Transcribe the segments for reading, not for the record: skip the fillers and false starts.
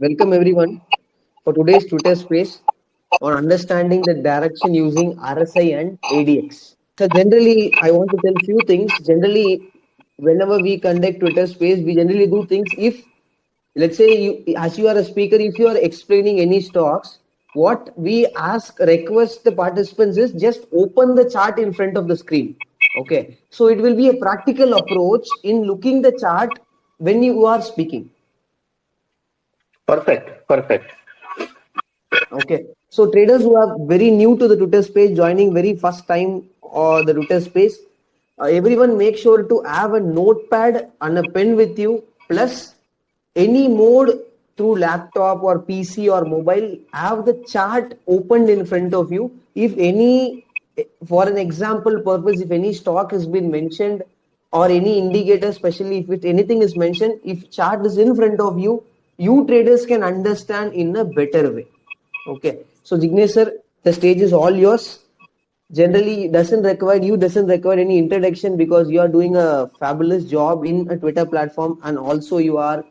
Welcome everyone for today's Twitter space on understanding the direction using RSI and ADX. So generally, I want to tell few things. Generally, whenever we conduct Twitter space, we generally do things. If let's say you, as you are a speaker, if you are explaining any stocks, what we request the participants is just open the chart in front of the screen. Okay, so it will be a practical approach in looking the chart when you are speaking. Perfect, perfect. Okay, so traders who are very new to the Twitter space, joining very first time or the Twitter space, everyone make sure to have a notepad and a pen with you, plus any mode through laptop or PC or mobile, have the chart opened in front of you. If any, for an example purpose, if any stock has been mentioned or any indicator, especially if anything is mentioned, if chart is in front of you, you traders can understand in a better way. Okay, so Jignesh sir, the stage is all yours. Generally, doesn't require any introduction because you are doing a fabulous job in a Twitter platform, and also you are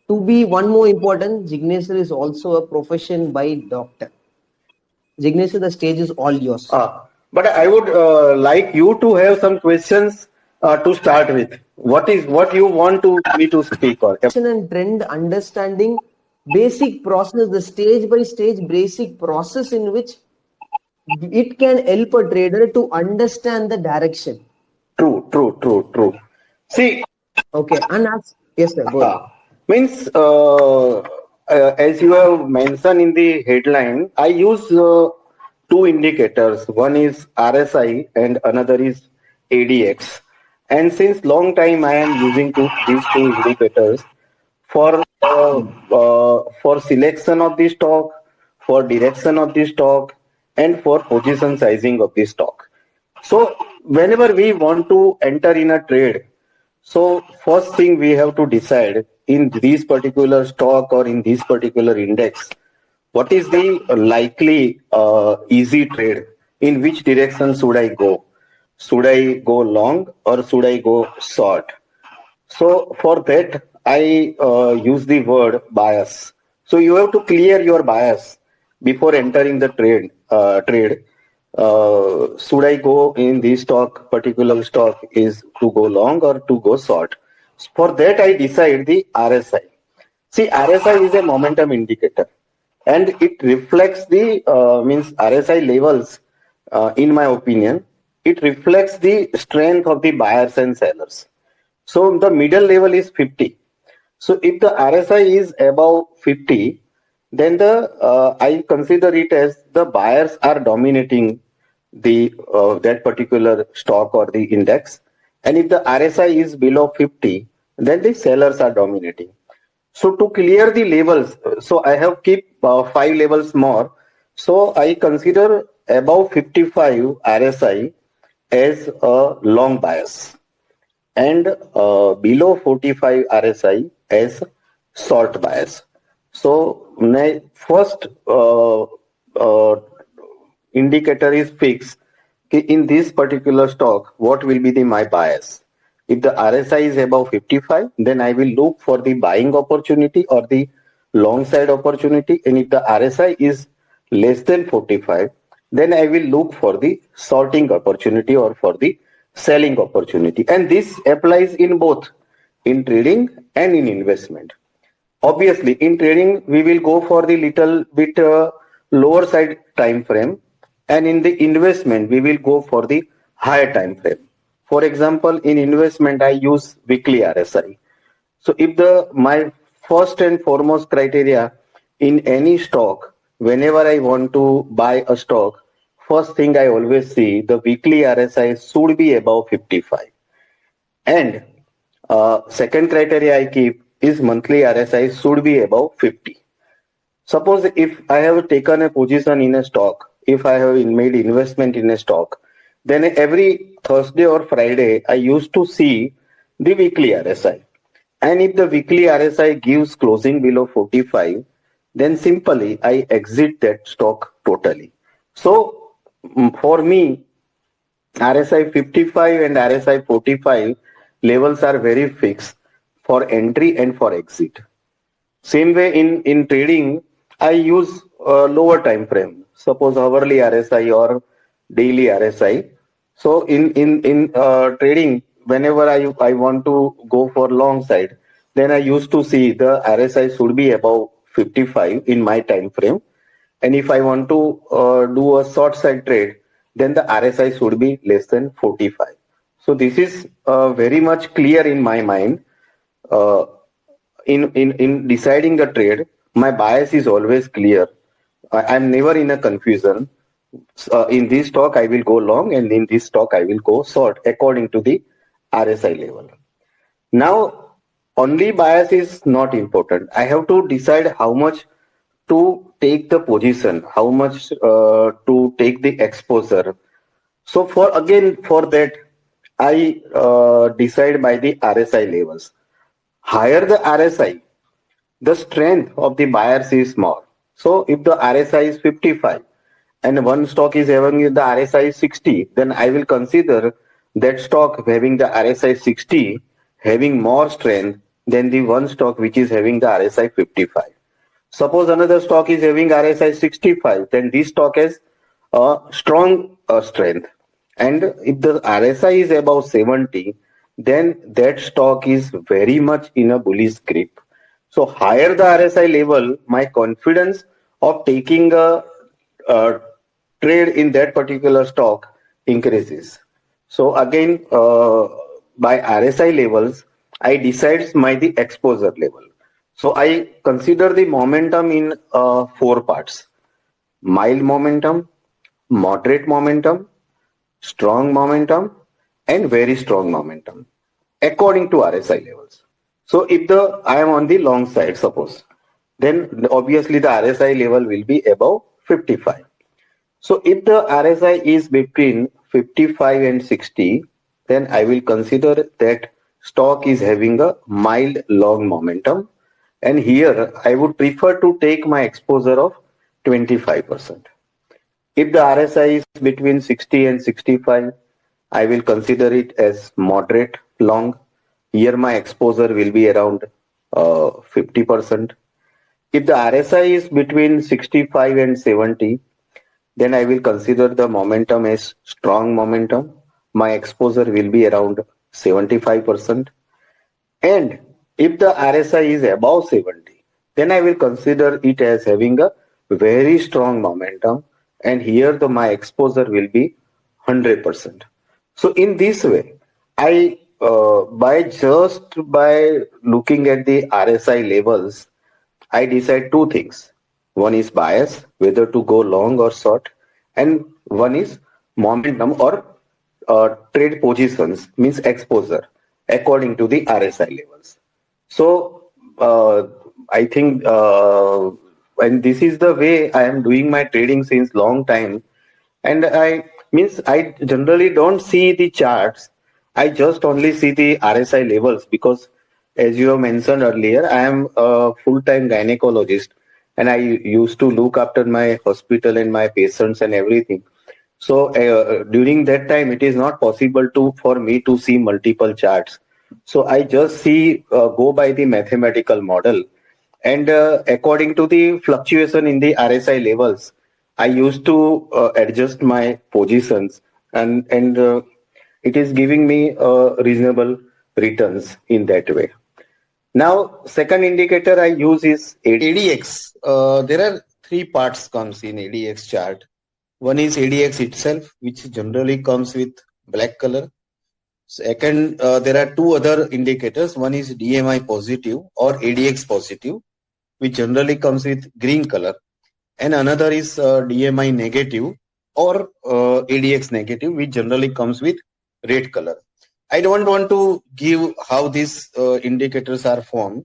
to be one more important. Jignesh sir is also a profession by doctor. Jignesh sir, the stage is all yours. But I would like you to have some questions to start with. What you want to me to speak on? And trend understanding basic process, the stage by stage basic process in which it can help a trader to understand the direction. True, true, true, true. See, Okay, and as yes, sir, go ahead. means as you have mentioned in the headline, I use two indicators. One is RSI and another is ADX. And since long time I am using these two indicators for selection of the stock, for direction of the stock, and for position sizing of the stock. So whenever we want to enter in a trade, so first thing we have to decide in this particular stock or in this particular index, what is the likely easy trade? In which direction should I go? Should I go long or should I go short? So for that, I use the word bias. So you have to clear your bias before entering the trade. Should I go in this stock, particular stock is to go long or to go short? For that, I decide the RSI. See, RSI is a momentum indicator, and it reflects the means RSI levels. In my opinion, it reflects the strength of the buyers and sellers. So the middle level is 50. So if the RSI is above 50, then I consider it as the buyers are dominating the that particular stock or the index, and if the RSI is below 50, then the sellers are dominating. So to clear the levels, so I have keep 5 levels more. So I consider above 55 RSI as a long bias and below 45 RSI as short bias. So my first indicator is fixed. In this particular stock, what will be the my bias? If the RSI is above 55, then I will look for the buying opportunity or the long side opportunity. And if the RSI is less than 45, then I will look for the shorting opportunity or for the selling opportunity. And this applies in both in trading and in investment. Obviously, in trading, we will go for the little bit lower side time frame, and in the investment, we will go for the higher time frame. For example, in investment, I use weekly RSI. So, if the my first and foremost criteria in any stock, whenever I want to buy a stock, first thing I always see the weekly RSI should be above 55. And second criteria I keep is monthly RSI should be above 50. Suppose if I have taken a position in a stock, if I have made investment in a stock, then every Thursday or Friday I used to see the weekly RSI. And if the weekly RSI gives closing below 45, then simply I exit that stock totally. So for me, RSI 55 and RSI 45 levels are very fixed for entry and for exit. Same way in trading, I use lower time frame. Suppose hourly RSI or daily RSI. So in trading, whenever I want to go for long side, then I used to see the RSI should be above 55 in my time frame, and if I want to do a short side trade, then the RSI should be less than 45. So this is very much clear in my mind. Uh, in deciding a trade, my bias is always clear. I'm never in a confusion. In this stock, I will go long, and in this stock, I will go short according to the RSI level. Now, only bias is not important. I have to decide how much to take the position, how much to take the exposure. So for that, I decide by the RSI levels. Higher the RSI, the strength of the buyers is more. So if the RSI is 55 and one stock is having the RSI is 60, then I will consider that stock having the RSI 60 having more strength than the one stock which is having the RSI 55. Suppose another stock is having RSI 65, then this stock has a strong strength. And if the RSI is above 70, then that stock is very much in a bullish grip. So higher the RSI level, my confidence of taking a trade in that particular stock increases. So again, by RSI levels, I decides my the exposure level. So I consider the momentum in four parts: mild momentum, moderate momentum, strong momentum, and very strong momentum according to RSI levels. So if the I am on the long side, suppose, then obviously the RSI level will be above 55. So if the RSI is between 55 and 60, then I will consider that stock is having a mild long momentum. And here I would prefer to take my exposure of 25%. If the RSI is between 60 and 65, I will consider it as moderate long. Here my exposure will be around 50%. If the RSI is between 65 and 70, then I will consider the momentum as strong momentum. My exposure will be around 75%. And if the RSI is above 70, then I will consider it as having a very strong momentum. And here my exposure will be 100%. So in this way, I by looking at the RSI levels, I decide two things. One is bias, whether to go long or short, and one is momentum or trade positions, means exposure, according to the RSI levels. So I think, and this is the way I am doing my trading since long time. And I generally don't see the charts. I just only see the RSI levels because, as you have mentioned earlier, I am a full-time gynecologist, and I used to look after my hospital and my patients and everything. So during that time, it is not possible to for me to see multiple charts. So I just see go by the mathematical model, and according to the fluctuation in the RSI levels, I used to adjust my positions, and it is giving me reasonable returns in that way. Now, second indicator I use is ADX. There are three parts comes in ADX chart. One is ADX itself, which generally comes with black color. Second, there are two other indicators. One is DMI positive or ADX positive, which generally comes with green color, and another is DMI negative or ADX negative, which generally comes with red color. I don't want to give how these indicators are formed.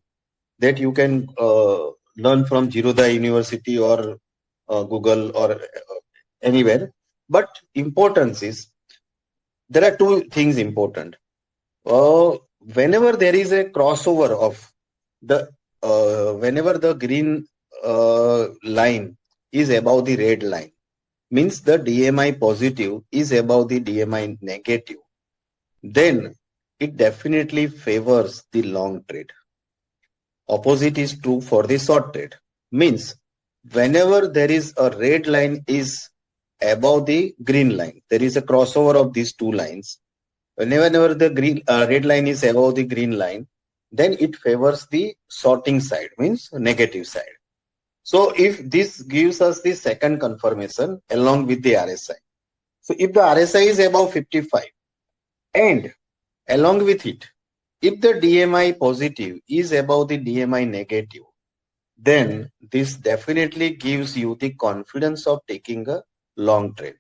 That you can learn from Jirodha University or Google or anywhere. But importance is there are two things important. Whenever there is a crossover of the whenever the green line is above the red line, means the DMI positive is above the DMI negative, then it definitely favors the long trade. Opposite is true for the short trade. Means whenever there is a red line is above the green line, there is a crossover of these two lines. Whenever the red line is above the green line, then it favors the shorting side, means negative side. So if this gives us the second confirmation along with the RSI. So if the RSI is above 55 and along with it, if the DMI positive is above the DMI negative, then this definitely gives you the confidence of taking a long trade.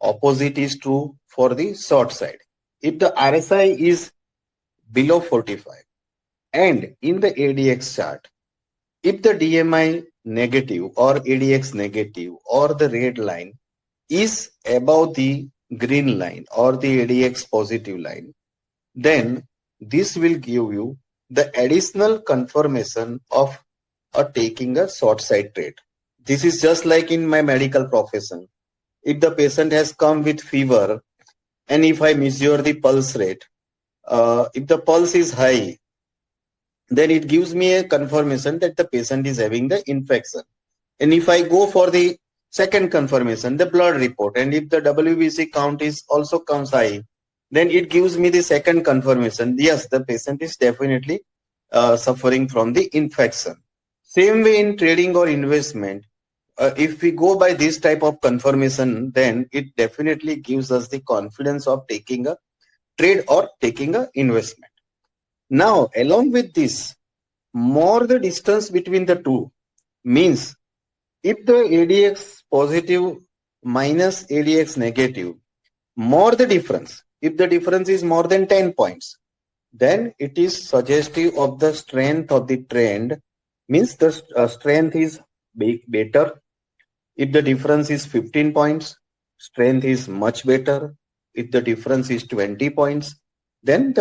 Opposite is true for the short side. If the RSI is below 45 and in the ADX chart, if the DMI negative or ADX negative or the red line is above the green line or the ADX positive line, then this will give you the additional confirmation of taking a short side trade. This is just like in my medical profession. If the patient has come with fever and if I measure the pulse rate, if the pulse is high, then it gives me a confirmation that the patient is having the infection. And if I go for the second confirmation, the blood report, and if the WBC count is also comes high, then it gives me the second confirmation. Yes, the patient is definitely suffering from the infection. Same way in trading or investment, if we go by this type of confirmation, then it definitely gives us the confidence of taking a trade or taking a investment. Now, along with this, more the distance between the two means if the ADX positive minus ADX negative, more the difference. If the difference is more than 10 points, then it is suggestive of the strength of the trend, means the strength is better. If the difference is 15 points, strength is much better. If the difference is 20 points, then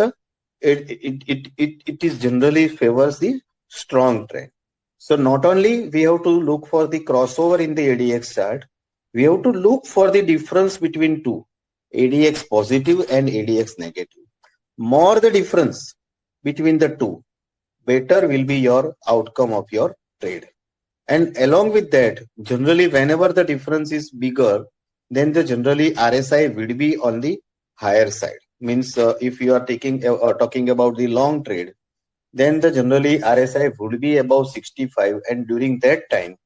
it is generally favors the strong trend. So not only we have to look for the crossover in the ADX chart, we have to look for the difference between two, ADX positive and ADX negative. More the difference between the two, better will be your outcome of your trade. And along with that, generally whenever the difference is bigger, then the generally RSI will be on the higher side. Means if you are talking about the long trade, then the generally RSI would be above 65, and during that time,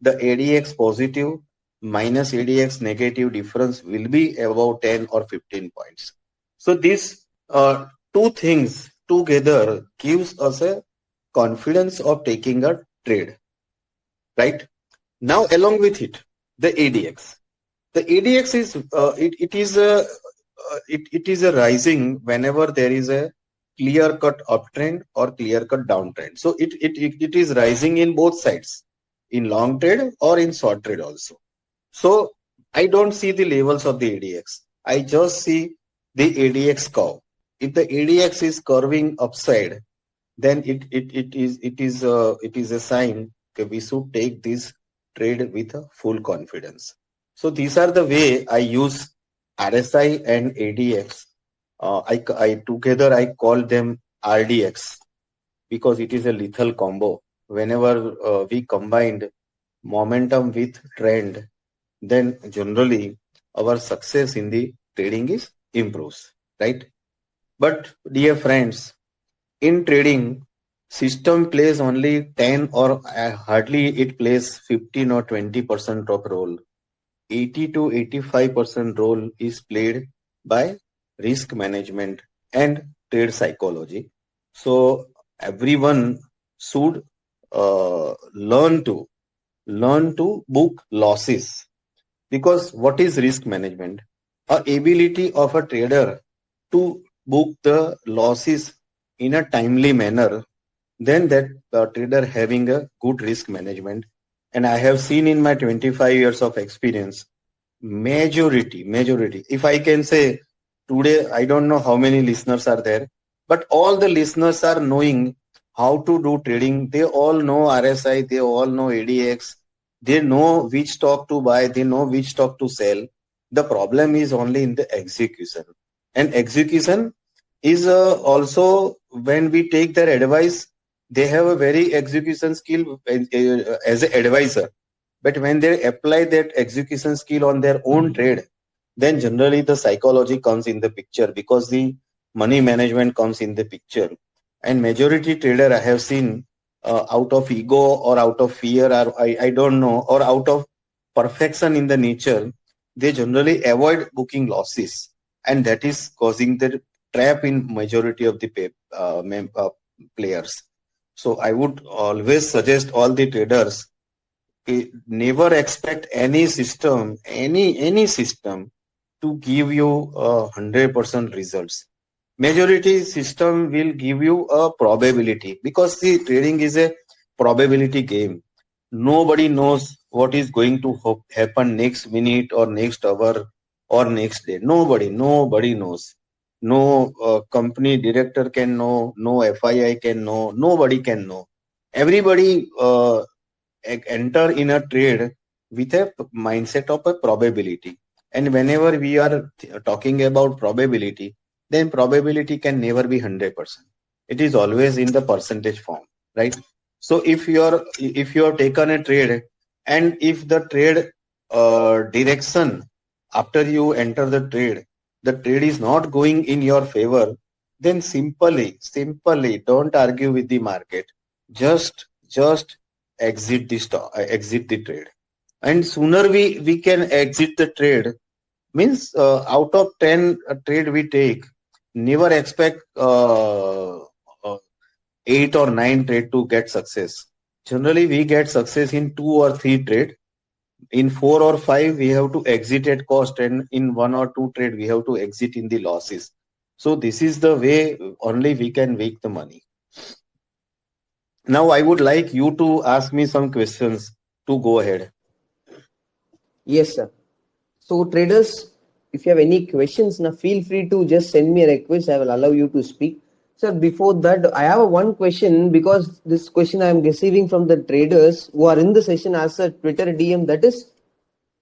the ADX positive minus ADX negative difference will be about 10 or 15 points. So these two things together gives us a confidence of taking a trade. Right now, along with it, the ADX. The ADX is it is a rising whenever there is a clear cut uptrend or clear cut downtrend. So it is rising in both sides, in long trade or in short trade also. So I don't see the levels of the ADX. I just see the ADX curve. If the ADX is curving upside, then it is a sign that we should take this trade with a full confidence. So these are the way I use RSI and ADX. I together I call them RDX because it is a lethal combo. Whenever we combined momentum with trend, then generally our success in the trading is improves, right? But dear friends, in trading, system plays only 10 or hardly it plays 15 or 20% of role. 80 to 85% role is played by risk management and trade psychology. So everyone should learn to book losses, because what is risk management? A ability of a trader to book the losses in a timely manner, then that trader having a good risk management. And I have seen in my 25 years of experience, majority, if I can say today, I don't know how many listeners are there, but all the listeners are knowing how to do trading. They all know RSI, they all know ADX, they know which stock to buy, they know which stock to sell. The problem is only in the execution. And execution is also when we take their advice, they have a very execution skill as an advisor. But when they apply that execution skill on their own trade, then generally the psychology comes in the picture, because the money management comes in the picture. And majority trader I have seen, out of ego or out of fear, or I don't know, or out of perfection in the nature, they generally avoid booking losses, and that is causing the trap in majority of the players. So I would always suggest all the traders, never expect any system, any system to give you 100% results. Majority system will give you a probability, because the trading is a probability game. Nobody knows what is going to happen next minute or next hour or next day. Nobody knows. No company director can know, no FII can know, nobody can know. Everybody enter in a trade with a mindset of a probability. And whenever we are talking about probability, then probability can never be 100%. It is always in the percentage form, right? So if you are taken a trade, and if the trade direction after you enter the trade is not going in your favor, then simply don't argue with the market. Just exit the stock, exit the trade. And sooner we can exit the trade, means out of 10 trade we take, never expect 8 or 9 trade to get success. Generally we get success in 2 or 3 trade. In 4 or 5 we have to exit at cost, and in 1 or 2 trade we have to exit in the losses. So this is the way only we can make the money. Now I would like you to ask me some questions to go ahead. Yes, sir. So traders, if you have any questions, now feel free to just send me a request. I will allow you to speak. Sir, before that, I have one question, because this question I am receiving from the traders who are in the session as a Twitter DM. That is,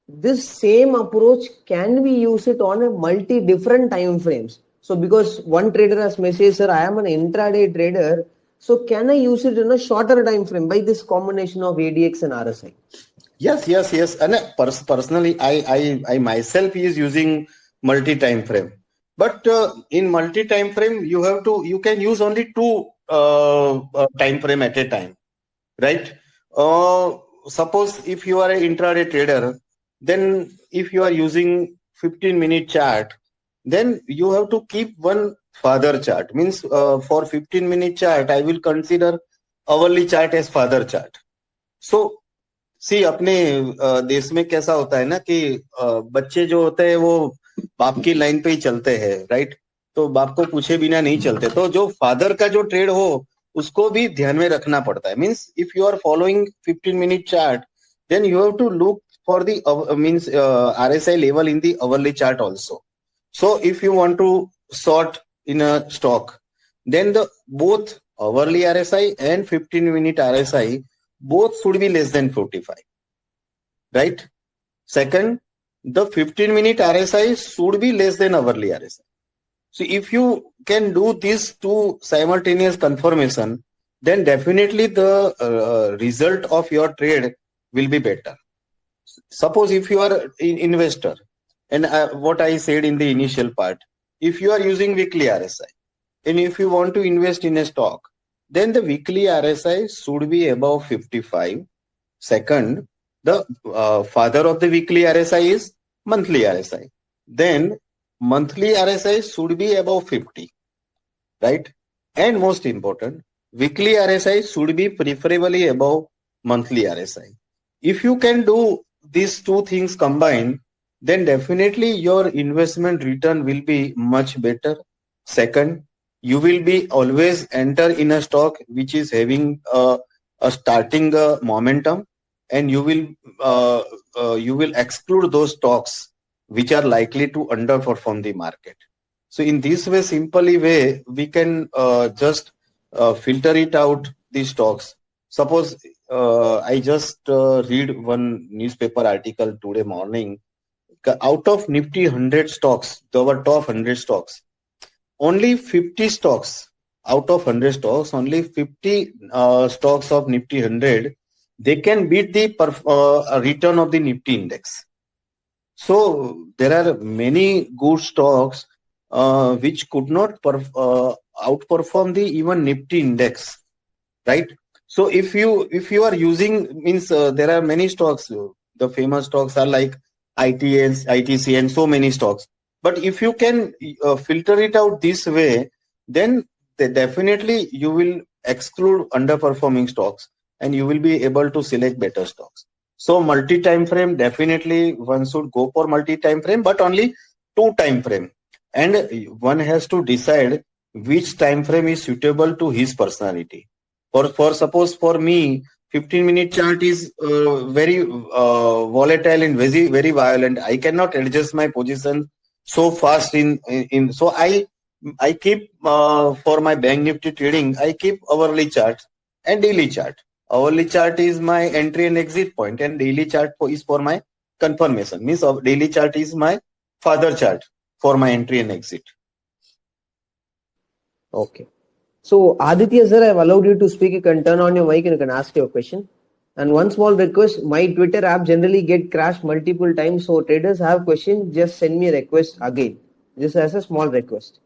this same approach, can we use it on a multi different time frames? So because one trader has messaged, sir, I am an intraday trader. So can I use it in a shorter time frame by this combination of ADX and RSI? Yes. And personally, I myself is using multi-time frame. But in multi-time frame, you can use only two time frame at a time, right? Suppose if you are an intraday trader, then if you are using 15-minute chart, then you have to keep one father chart. Means for 15-minute chart, I will consider hourly chart as father chart. So सी अपने देश में कैसा होता है ना कि बच्चे जो होते हैं वो बाप की लाइन पे ही चलते हैं, राइट? तो बाप को पूछे बिना नहीं चलते. तो जो फादर का जो ट्रेड हो उसको भी ध्यान में रखना पड़ता है. Means if you are following 15-minute chart, then you have to look for the means RSI level in the hourly chart also. So if you want to sort in a stock, then the both hourly RSI and 15-minute RSI both should be less than 45, right? Second, the 15-minute RSI should be less than hourly RSI. So if you can do these two simultaneous confirmation, then definitely the result of your trade will be better. Suppose if you are an investor, and what I said in the initial part, if you are using weekly RSI, and if you want to invest in a stock, then the weekly RSI should be above 55. Second, the father of the weekly RSI is monthly RSI. Then monthly RSI should be above 50, right? And most important, weekly RSI should be preferably above monthly RSI. If you can do these two things combined, then definitely your investment return will be much better. Second, you will be always enter in a stock which is having a starting momentum, and you will exclude those stocks which are likely to underperform the market. So in this way, simply way, we can just filter it out the stocks. Suppose I just read one newspaper article today morning. Out of Nifty 100 stocks, our top 100 stocks, only 50 stocks out of 100 stocks, only 50 stocks of Nifty 100, they can beat the return of the Nifty index. So there are many good stocks which could not outperform the even Nifty index, right? So if you are using, means there are many stocks. The famous stocks are like ITS, ITC, and so many stocks. But if you can filter it out this way, then definitely you will exclude underperforming stocks and you will be able to select better stocks. So multi-time frame, definitely one should go for multi-time frame, but only 2 time frame. And one has to decide which time frame is suitable to his personality. For suppose for me, 15-minute chart is very volatile and very violent. I cannot adjust my position so fast in so I keep for my bank nifty trading, I keep hourly chart and daily chart. Hourly chart is my entry and exit point, and daily chart is for my confirmation. Means daily chart is my father chart for my entry and exit. Okay. So Aditya sir, I've allowed you to speak. You can turn on your mic and you can ask your question. And one small request, my Twitter app generally get crashed multiple times. So traders have questions, just send me a request again. Just as a small request.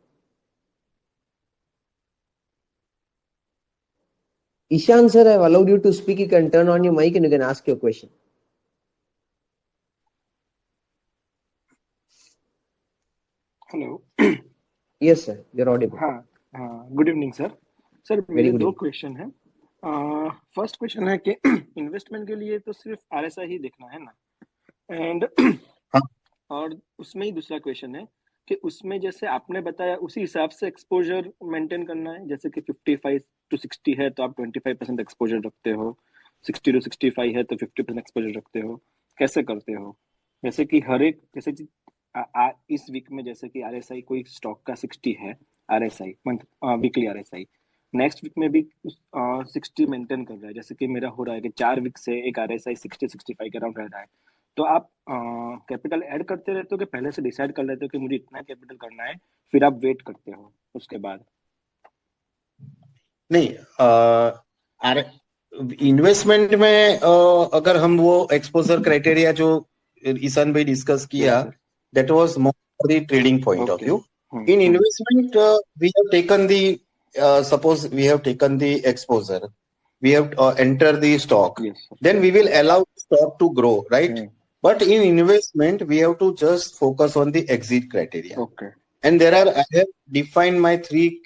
Ishan sir, I've allowed you to speak. You can turn on your mic and you can ask your question. Hello Yes sir, you're audible. हाँ हाँ good evening sir मेरे good दो evening. Question हैं first question है कि investment के लिए तो सिर्फ आरएसआई ही देखना है ना एंड हाँ. और उसमें ही दूसरा क्वेश्चन है कि उसमें जैसे आपने बताया उसी हिसाब से एक्सपोजर मेंटेन करना है, जैसे कि 55 to 60 है तो आप 25% एक्सपोजर रखते हो, 60 to 65 है तो 50% एक्सपोजर रखते हो, कैसे करते हो? जैसे कि हर एक जैसे कि इस वीक में जैसे कि आरएसआई कोई स्टॉक का 60 है RSI month weekly RSI, next week में भी 60 मेंटेन कर रहा है, जैसे कि मेरा हो रहा है कि 4 वीक से एक आरएसआई 60-65 के अराउंड रह रहा है, तो आप कैपिटल ऐड करते रहते हो कि पहले से डिसाइड कर लेते हो कि मुझे इतना कैपिटल करना है, फिर आप वेट करते हो उसके बाद? नहीं, इन्वेस्टमेंट में अगर हम वो एक्सपोजर क्राइटेरिया जो ईशान भाई डिस्कस किया, that was more for the trading point of view. In investment, we have taken the suppose we have taken the exposure, we have entered the stock, then we will allow stock to grow, right? But in investment, we have to just focus on the exit criteria. Okay. And there are, I have defined my 3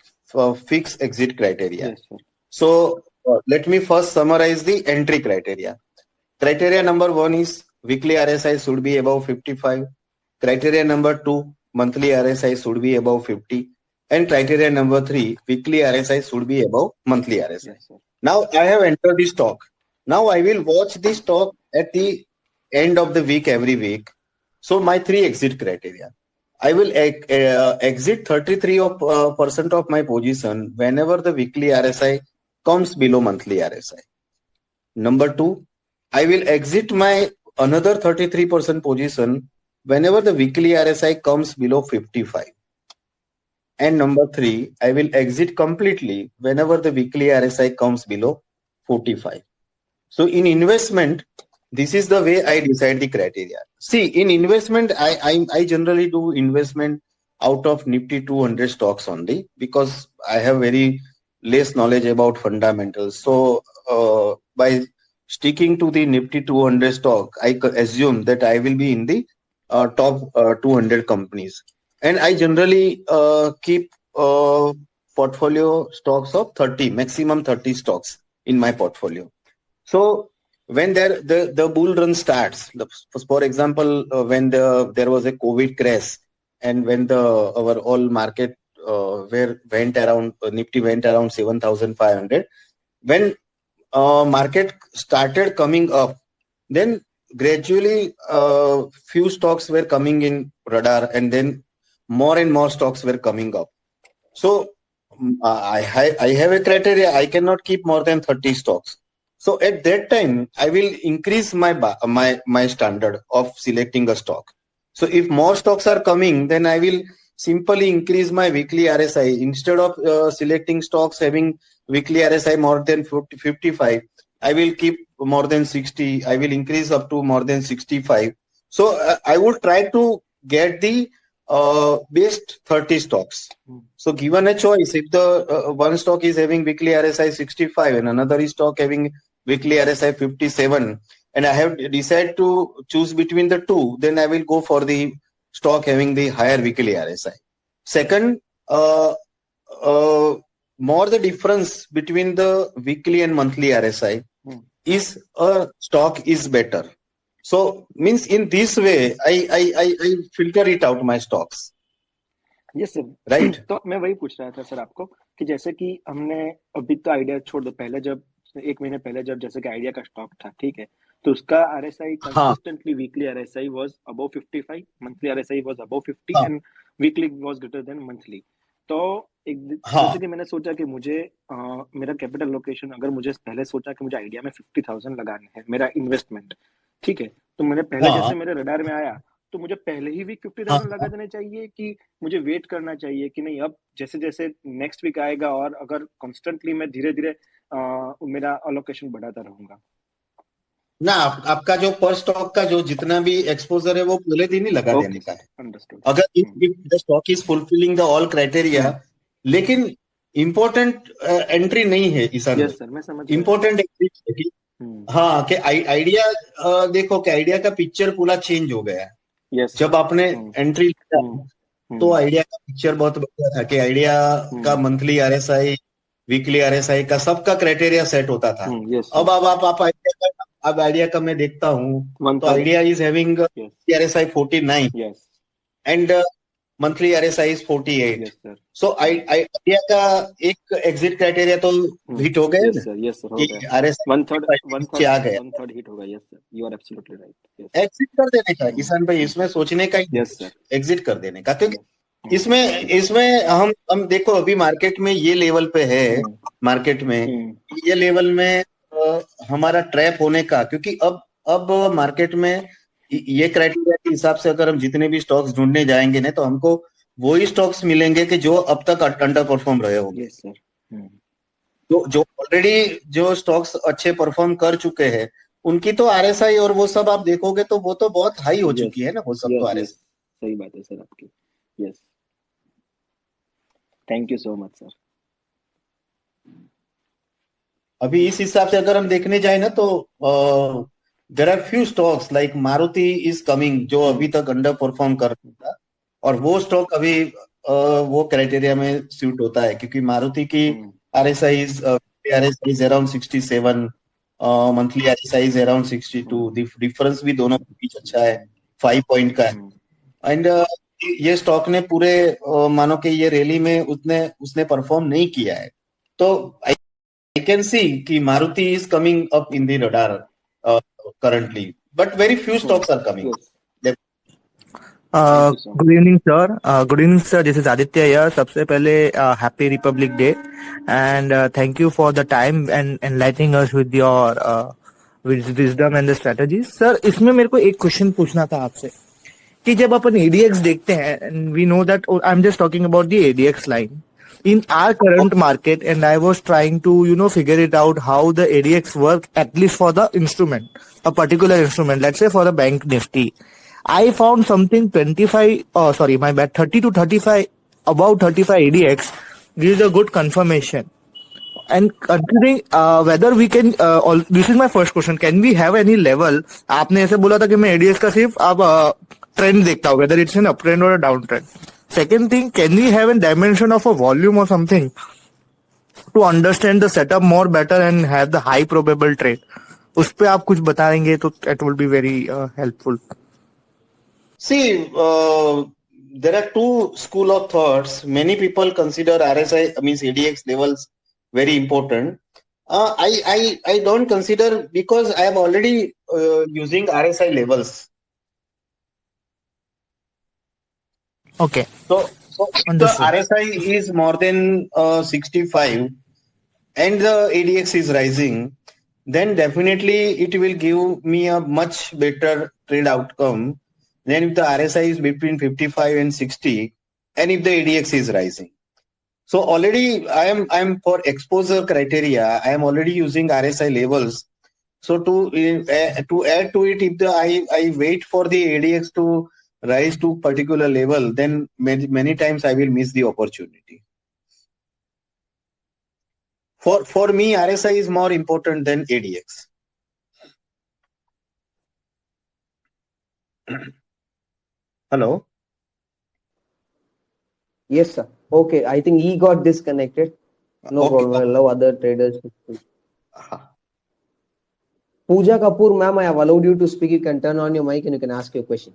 fixed exit criteria. Yes, sir. So let me first summarize the entry criteria. Criteria number 1 is weekly RSI should be above 55. Criteria number 2, monthly RSI should be above 50. And criteria number 3, weekly RSI should be above monthly RSI. Yes, sir. Now I have entered the stock. Now I will watch the stock at the end of the week every week. So my 3 exit criteria. I will exit 33% of my position whenever the weekly RSI comes below monthly RSI. Number 2, I will exit my another 33% position whenever the weekly RSI comes below 55. And number 3, I will exit completely whenever the weekly RSI comes below 45. So in investment, this is the way I decide the criteria. See, in investment, I generally do investment out of Nifty 200 stocks only because I have very less knowledge about fundamentals. So by sticking to the Nifty 200 stock, I assume that I will be in the top 200 companies. And I generally keep portfolio stocks of 30, maximum 30 stocks in my portfolio. So when the bull run starts, for example, when there was a COVID crash and when our all market went around, Nifty went around 7,500, when market started coming up, then gradually few stocks were coming in radar and then more and more stocks were coming up. So I have a criteria, I cannot keep more than 30 stocks. So at that time, I will increase my standard of selecting a stock. So if more stocks are coming, then I will simply increase my weekly RSI. Instead of selecting stocks having weekly RSI more than 55, I will keep more than 60. I will increase up to more than 65. So I would try to get the best 30 stocks. So given a choice, if the one stock is having weekly RSI 65 and another stock having weekly RSI 57, and I have decided to choose between the two, then I will go for the stock having the higher weekly RSI. Second, more the difference between the weekly and monthly RSI is a stock is better. So means in this way, I filter it out my stocks. Yes sir, right. तो मैं वही पूछ रहा था sir आपको कि जैसे कि हमने अभी तो आइडिया छोड़ दो, पहले जब 1 महीने पहले जब जैसे कि आइडिया का स्टॉक था, ठीक है, तो उसका RSI consistently weekly RSI was above 55, monthly RSI was above 50 and weekly was greater than monthly. तो जैसे कि मैंने सोचा कि मुझे मेरा कैपिटल लोकेशन, अगर मुझे पहले सोचा कि मुझे आइडिया में 50,000 लगाने हैं मेरा इन्वेस्टमेंट, ठीक है, तो मैंने पहले जैसे मेरे रडार में आया तो मुझे पहले ही वीक 50,000 लगा देने चाहिए कि मुझे वेट करना चाहिए कि नहीं, अब जैसे जैसे नेक्स्ट वीक आएगा और अगर कॉन्स्टेंटली मैं धीरे धीरे मेरा अलोकेशन बढ़ाता रहूंगा? ना, आपका जो पर स्टॉक का जो जितना भी एक्सपोजर है वो पहले दिन ही लगा देने का है। अंडरस्टूड। अगर the stock is fulfilling the all criteria, लेकिन इम्पोर्टेंट एंट्री नहीं है ईशान। यस सर, मैं समझ इम्पोर्टेंट एंट्री है हाँ कि आइडिया देखो कि आइडिया का पिक्चर पूरा चेंज हो गया। यस, जब आपने एंट्री लिया तो आइडिया का पिक्चर बहुत बढ़िया था कि आइडिया का मंथली RSI, वीकली RSI का सबका क्राइटेरिया सेट होता था। अब आप आइडिया का मैं देखता हूँ तो idea is having RSI 49 and monthly RSI is 48. So idea का एक एग्जिट क्राइटेरिया तो हिट हो गया। यस सर, हो गया। RSI 1/3 आ गया, 1/3 हिट होगा। Yes sir, you are absolutely right. Exit कर देने का किसान भाई, इसमें सोचने का ही। यस सर, एग्जिट कर देने का, क्योंकि इसमें हम देखो अभी मार्केट में ये लेवल पे है, मार्केट में ये लेवल में हमारा ट्रैप होने का, क्योंकि अब मार्केट में ये क्राइटेरिया के हिसाब से अगर हम जितने भी स्टॉक्स ढूंढने जाएंगे ना तो हमको वही स्टॉक्स मिलेंगे कि जो अब तक अंडर परफॉर्म रहे होंगे। यस सर, तो जो ऑलरेडी जो स्टॉक्स अच्छे परफॉर्म कर चुके हैं उनकी तो RSI और वो सब आप देखोगे तो वो तो बहुत हाई हो चुकी है ना, वो सब तो RSI। सही बात है सर आपकी। Yes, thank you so much sir. अभी इस हिसाब से अगर हम देखने जाए ना तो there are few stocks like Maruti is coming, जो अभी तक अंडर परफॉर्म कर रहा था, और वो स्टॉक अभी वो क्राइटेरिया में सूट होता है, क्योंकि मारुति की RSI is around 67, monthly RSI is around 62। Difference भी दोनों के बीच अच्छा है, 5 पॉइंट का है। एंड ये स्टॉक ने पूरे मानो कि ये रैली में उसने परफॉर्म नहीं किया है। तो I can see कि Maruti is coming up in the radar currently, but very few stocks are coming. Good evening, sir. Good evening, sir. This is Aditya here. सबसे पहले Happy Republic Day and thank you for the time and enlightening us with your wisdom and the strategies. Sir, इसमें मेरे को एक question पूछना था आपसे कि जब अपन ADX देखते हैं, and we know that I'm just talking about the ADX line. In our current market, and I was trying to, figure it out how the ADX work, at least for the instrument, a particular instrument, let's say for the bank Nifty. I found something 30 to 35, about 35 ADX gives a good confirmation. And considering whether we can, this is my first question, can we have any level? आपने ऐसे बोला था कि मैं ADX का सिर्फ अब trend देखता हूँ, whether it's an uptrend or a downtrend. Second thing, can we have a dimension of a volume or something to understand the setup more better and have the high probable trade? उस पे आप कुछ बताएंगे तो it will be very helpful. See, there are two school of thoughts. Many people consider RSI, means ADX levels, very important. I don't consider, because I am already using RSI levels. Okay. So if the RSI is more than 65 and the ADX is rising, then definitely it will give me a much better trade outcome than if the RSI is between 55 and 60 and if the ADX is rising. So already I am for exposure criteria, I am already using RSI levels. So to add to it, if I wait for the ADX to rise to particular level, then many times I will miss the opportunity. For me, RSI is more important than ADX. Hello. Yes, sir. Okay, I think he got disconnected. No Okay. problem. I'll allow other traders to speak. Uh-huh. Pooja Kapoor, ma'am, I have allowed you to speak. You can turn on your mic and you can ask your question.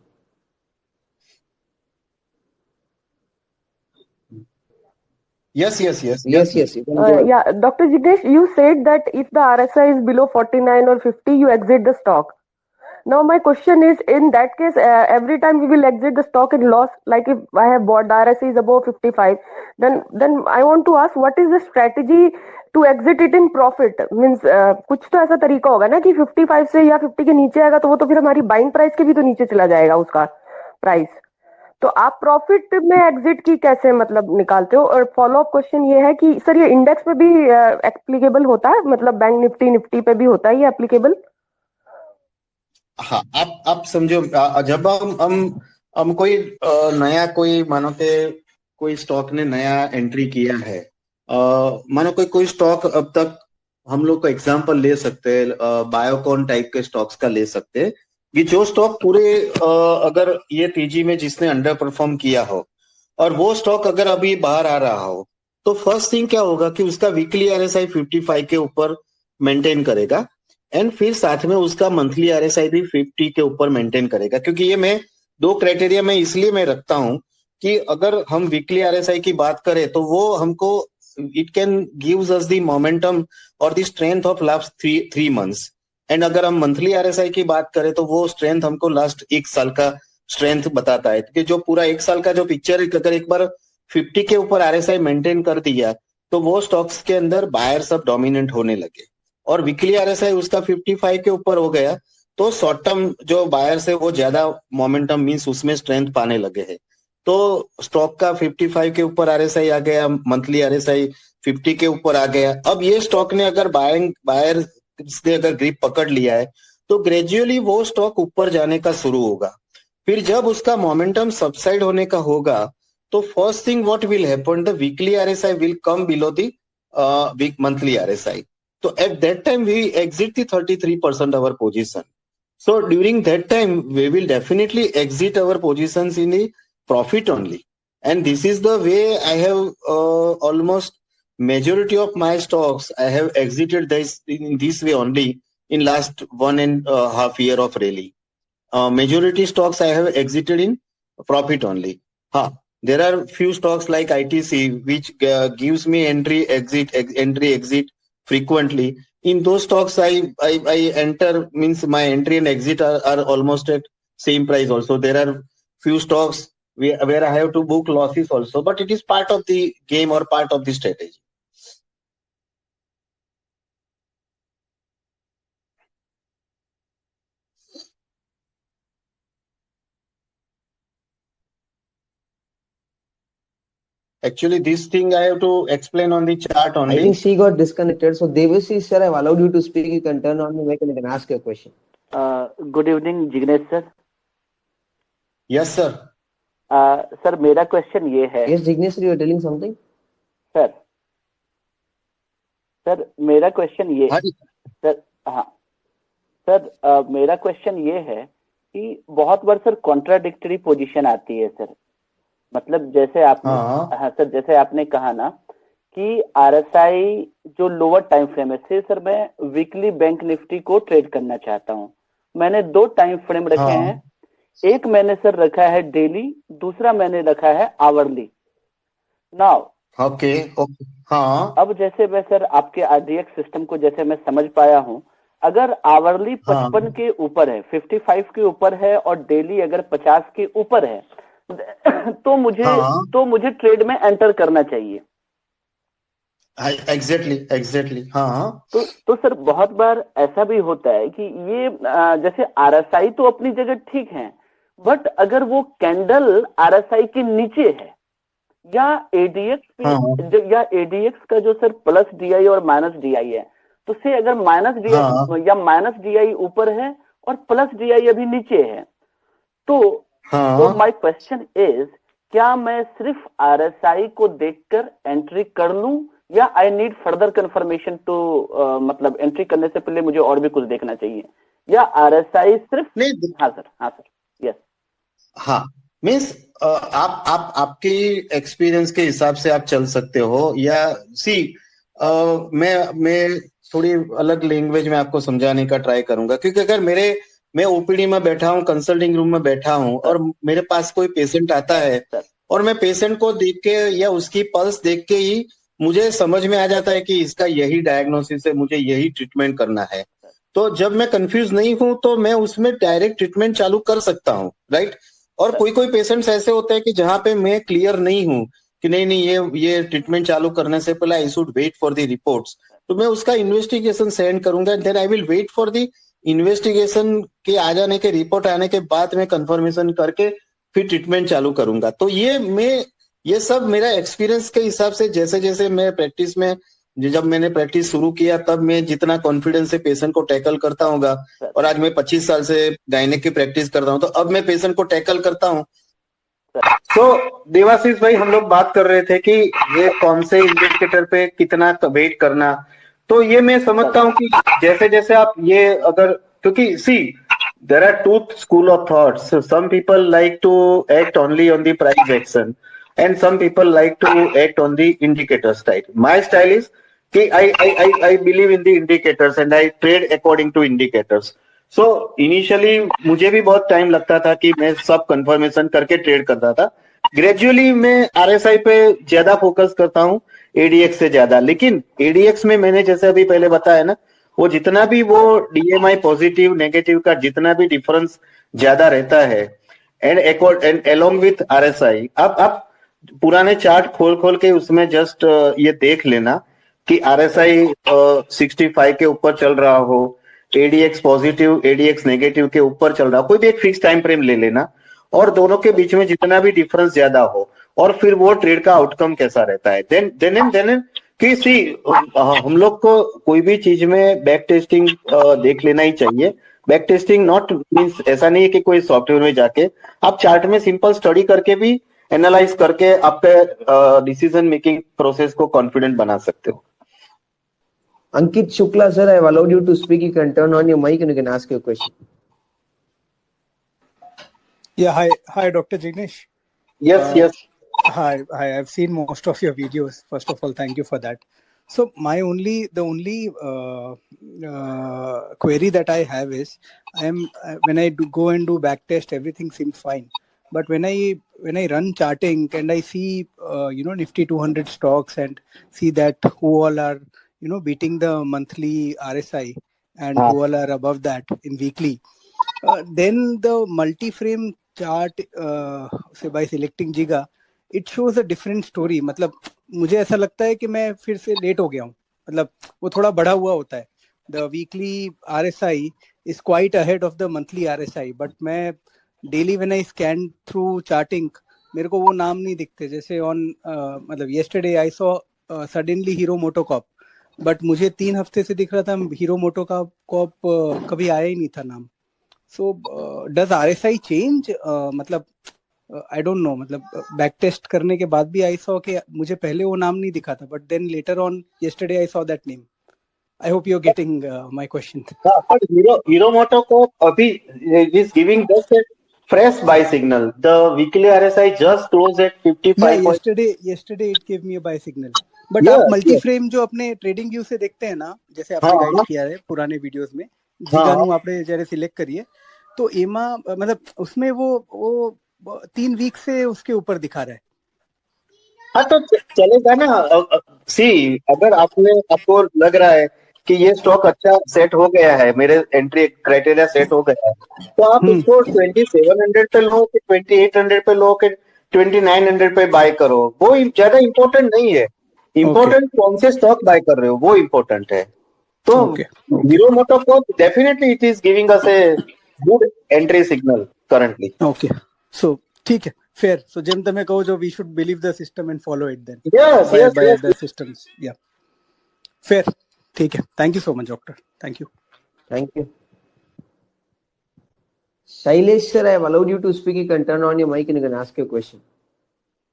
Yes. Yes, sir. yes. You can go ahead. Yeah, Dr. Jignesh, you said that if the RSI is below 49 or 50, you exit the stock. Now, my question is, in that case, every time we will exit the stock in loss. Like if I have bought the RSI is above 55, then I want to ask, what is the strategy to exit it in profit? Means कुछ तो ऐसा तरीका होगा ना कि 55 से या 50 के नीचे आएगा तो वो तो फिर हमारी बाइंग प्राइस के भी तो नीचे चला जाएगा उसका प्राइस. तो आप प्रॉफिट में एग्जिट की कैसे मतलब निकालते हो? और फॉलो अप क्वेश्चन ये है कि सर ये इंडेक्स पे भी एप्लीकेबल होता है, मतलब बैंक निफ्टी पे भी होता है ये एप्लीकेबल? हाँ, आप समझो, जब हम कोई नया कोई मानो के कोई स्टॉक ने नया एंट्री किया है, मानो कोई स्टॉक अब तक हम लोग को एग्जांपल ले सकते हैं, बायोकॉन टाइप के स्टॉक्स का ले सकते हैं कि जो स्टॉक पूरे अगर ये तेजी में जिसने अंडर परफॉर्म किया हो और वो स्टॉक अगर अभी बाहर आ रहा हो, तो फर्स्ट थिंग क्या होगा कि उसका वीकली RSI 55 के ऊपर मेंटेन करेगा एंड फिर साथ में उसका मंथली RSI भी 50 के ऊपर मेंटेन करेगा. क्योंकि ये मैं दो क्राइटेरिया में इसलिए मैं रखता हूं कि अगर हम वीकली RSI की बात करें तो वो हमको it can gives us the momentum और the strength of last 3 months. And अगर हम मंथली RSI की बात करें तो वो स्ट्रेंथ हमको लास्ट एक साल का स्ट्रेंथ बताता है कि जो पूरा एक साल का जो पिक्चर है, अगर एक बार 50 के ऊपर RSI मेंटेन कर दिया तो वो स्टॉक्स के अंदर बायर्स अब डोमिनेंट होने लगे. और वीकली RSI उसका 55 के ऊपर हो गया तो शॉर्ट टर्म जो बायर्स है वो ज्यादा मोमेंटम मींस उसमें स्ट्रेंथ पाने लगे हैं. तो स्टॉक का 55 के ऊपर RSI आ गया, मंथली RSI 50 के ऊपर आ गया. अब ये स्टॉक ने अगर बायर ने अगर ग्रिप पकड़ लिया है तो ग्रेजुअली वो स्टॉक ऊपर जाने का शुरू होगा. फिर जब उसका मोमेंटम सबसाइड होने का होगा तो first thing what will happen, the weekly RSI will come below the week monthly RSI. So at that time we exit the 33% our position. So during that time we will definitely exit our positions in the profit only. And this is the way I have almost majority of my stocks I have exited this in this way only in last 1.5 year of rally. Majority stocks I have exited in profit only. There are few stocks like ITC which gives me entry exit frequently. In those stocks I enter, means my entry and exit are almost at same price also. There are few stocks where I have to book losses also, but it is part of the game or part of the strategy. Actually, this thing I have to explain on the chart only. I think she got disconnected. So Devasi sir, I've allowed you to speak. You can turn on your mic and you can ask your question. Good evening, Jignesh sir. Yes, sir. Sir मेरा question ये है. Yes, Jignesh, you are telling something? Sir मेरा question ये मेरा question ये है कि बहुत बार सर कॉन्ट्राडिक्टरी पोजीशन आती है सर. मतलब जैसे आपने सर जैसे आपने कहा ना कि RSI जो लोअर टाइम फ्रेम है, से सर मैं वीकली बैंक निफ्टी को ट्रेड करना चाहता हूँ. मैंने 2 टाइम फ्रेम रखे हैं. एक मैंने सर रखा है डेली, दूसरा मैंने रखा है आवरली. Now okay. अब जैसे मैं सर आपके RDX सिस्टम को जैसे मैं समझ पाया हूँ, अगर आवरली 55 के ऊपर है, 55 के ऊपर है और डेली अगर 50 के ऊपर है तो मुझे ट्रेड में एंटर करना चाहिए. एग्जैक्टली. तो सर बहुत बार ऐसा भी होता है कि ये जैसे RSI तो अपनी जगह ठीक है, बट अगर वो कैंडल RSI के नीचे है या एडीएक्स या एडीएक्स का जो सर प्लस डीआई और माइनस डीआई है, तो से अगर माइनस डीआई या माइनस डीआई ऊपर है और प्लस डीआई अभी नीचे है, तो माय क्वेश्चन इज, क्या मैं सिर्फ आरएसआई को देखकर एंट्री कर लूं या I need further confirmation to, मतलब एंट्री करने से पहले मुझे और भी कुछ देखना चाहिए, या आरएसआई सिर्फ नहीं? हाँ सर, यस। हाँ, मीन्स आपकी एक्सपीरियंस के हिसाब से आप चल सकते हो, या सी मैं थोड़ी अलग लैंग्वेज में आपको समझाने का ट्राई करूंगा, क्योंकि अगर मैं ओपीडी में बैठा हूँ, कंसल्टिंग रूम में बैठा हूँ और मेरे पास कोई पेशेंट आता है और मैं पेशेंट को देख के या उसकी पल्स देख के ही मुझे समझ में आ जाता है कि इसका यही डायग्नोसिस है, मुझे यही ट्रीटमेंट करना है, तो जब मैं कंफ्यूज नहीं हूं तो मैं उसमें डायरेक्ट ट्रीटमेंट चालू कर सकता हूँ, राइट। और कोई पेशेंट्स ऐसे होते हैं कि जहां पे मैं क्लियर नहीं हूं कि नहीं ये ट्रीटमेंट चालू करने से पहले I should wait for the reports, तो मैं उसका इन्वेस्टिगेशन सेंड करूंगा, then I will wait for the investigation के आ जाने के, रिपोर्ट आने के बाद मैं कंफर्मेशन करके फिर ट्रीटमेंट चालू करूंगा। तो ये सब मेरा एक्सपीरियंस के हिसाब से, जैसे जैसे मैं प्रैक्टिस में, जब मैंने प्रैक्टिस शुरू किया तब मैं जितना कॉन्फिडेंस से पेशेंट को टैकल करता हूँगा, और आज मैं 25 साल से गायनेक की प्रैक्टिस करता हूँ, तो अब मैं पेशेंट को टैकल करता हूँ। तो देवाशीष भाई, हम लोग बात कर रहे थे कि ये कौन से इंडिकेटर पे कितना वेट करना, तो ये मैं समझता हूँ कि जैसे जैसे आप ये अगर, क्योंकि see there are two school of thoughts, some people like to act only on the price action and some people like to act on the indicator style. My style is कि I believe in the indicators and I trade according to indicators. So initially मुझे भी बहुत time लगता था कि मैं सब confirmation करके ट्रेड करता था। ग्रेजुअली मैं आरएसआई पे ज्यादा फोकस करता हूँ एडीएक्स से ज्यादा, लेकिन एडीएक्स में मैंने जैसे अभी पहले बताया ना, वो जितना भी वो डीएमआई पॉजिटिव नेगेटिव का जितना भी डिफरेंस ज्यादा रहता है, एंड अलोंग विथ आरएसआई, आप पुराने चार्ट खोल के उसमें जस्ट ये देख लेना कि आरएसआई 65 के ऊपर चल रहा हो, एडीएक्स पॉजिटिव एडीएक्स नेगेटिव के ऊपर चल रहा हो, कोई भी एक फिक्स टाइम फ्रेम ले लेना, और दोनों के बीच में जितना भी डिफरेंस ज्यादा हो, और फिर वो ट्रेड का आउटकम कैसा रहता है, देन कि सी हम लोग को कोई भी चीज में बैक टेस्टिंग देख लेना ही चाहिए। बैक टेस्टिंग नॉट मीन्स ऐसा नहीं है कि कोई सॉफ्टवेयर में जाके आप चार्ट में सिंपल स्टडी करके भी एनालाइज करके आपके डिसीजन मेकिंग प्रोसेस को कॉन्फिडेंट बना सकते हो। Ankit Shukla, sir, I have allowed you to speak. You can turn on your mic and you can ask your question. Yeah, hi, Dr. Jignesh. Yes. Hi. I've seen most of your videos. First of all, thank you for that. So the only query that I have is, when I go and do back test, everything seems fine. But when I run charting and I see Nifty 200 stocks and see that who all are beating the monthly RSI and who all are above that in weekly, then the multi-frame chart say by selecting Jiga, it shows a different story. मतलब मुझे ऐसा लगता है कि मैं फिर से late हो गया हूँ, मतलब वो थोड़ा बढ़ा हुआ होता है. The weekly RSI is quite ahead of the monthly RSI, but मैं daily when I scan through charting मेरे को वो नाम नहीं दिखते. जैसे ऑन मतलब yesterday I saw suddenly hero MotoCorp, but मुझे 3 हफ्ते से दिख रहा था हीरो मोटोकॉप कभी आया ही नहीं था नाम. So does RSI change? मतलब आई डोंट नो, मतलब बैक टेस्ट करने के बाद भी आई सॉ कि मुझे पहले वो नाम नहीं दिखा था, but then later on yesterday I saw that name. I hope you're getting my question. But Hero Motocorp abhi is giving just a fresh buy signal. The weekly RSI just closed at 55. Yeah, yesterday it gave me a buy signal. But आप multi frame जो अपने trading view से देखते हैं ना, जैसे आपने guide किया है पुराने वीडियोस में, जिगानू आपने जरा सिलेक्ट करिए, तो एमा मतलब उसमें वो 3 वीक से उसके ऊपर दिखा रहा है. हाँ, तो चलेगा ना. सी अगर आपको लग रहा है कि ये स्टॉक अच्छा सेट हो गया है, मेरे एंट्री क्राइटेरिया सेट हो गया है, तो आप इसको 2700 पे लो कि 2800 पे लो कि 2900 पे बाय करो, वो ज्यादा इम्पोर्टेंट नहीं है. इम्पोर्टेंट कौन से स्टॉक बाय कर रहे हो वो इम्पोर्टेंट है. तो Hero MotoCorp definitely it is giving us a good entry signal currently. Okay, so ठीक है, fair. So જેમ તમે કહો છો, we should believe the system and follow it then. Yes, by yes, yes. the systems. Yeah. Fair. ठीक है. Thank you so much, doctor. Thank you. Thank you. Shailesh sir, I have allowed you to speak. You can turn on your mic and you can ask your question.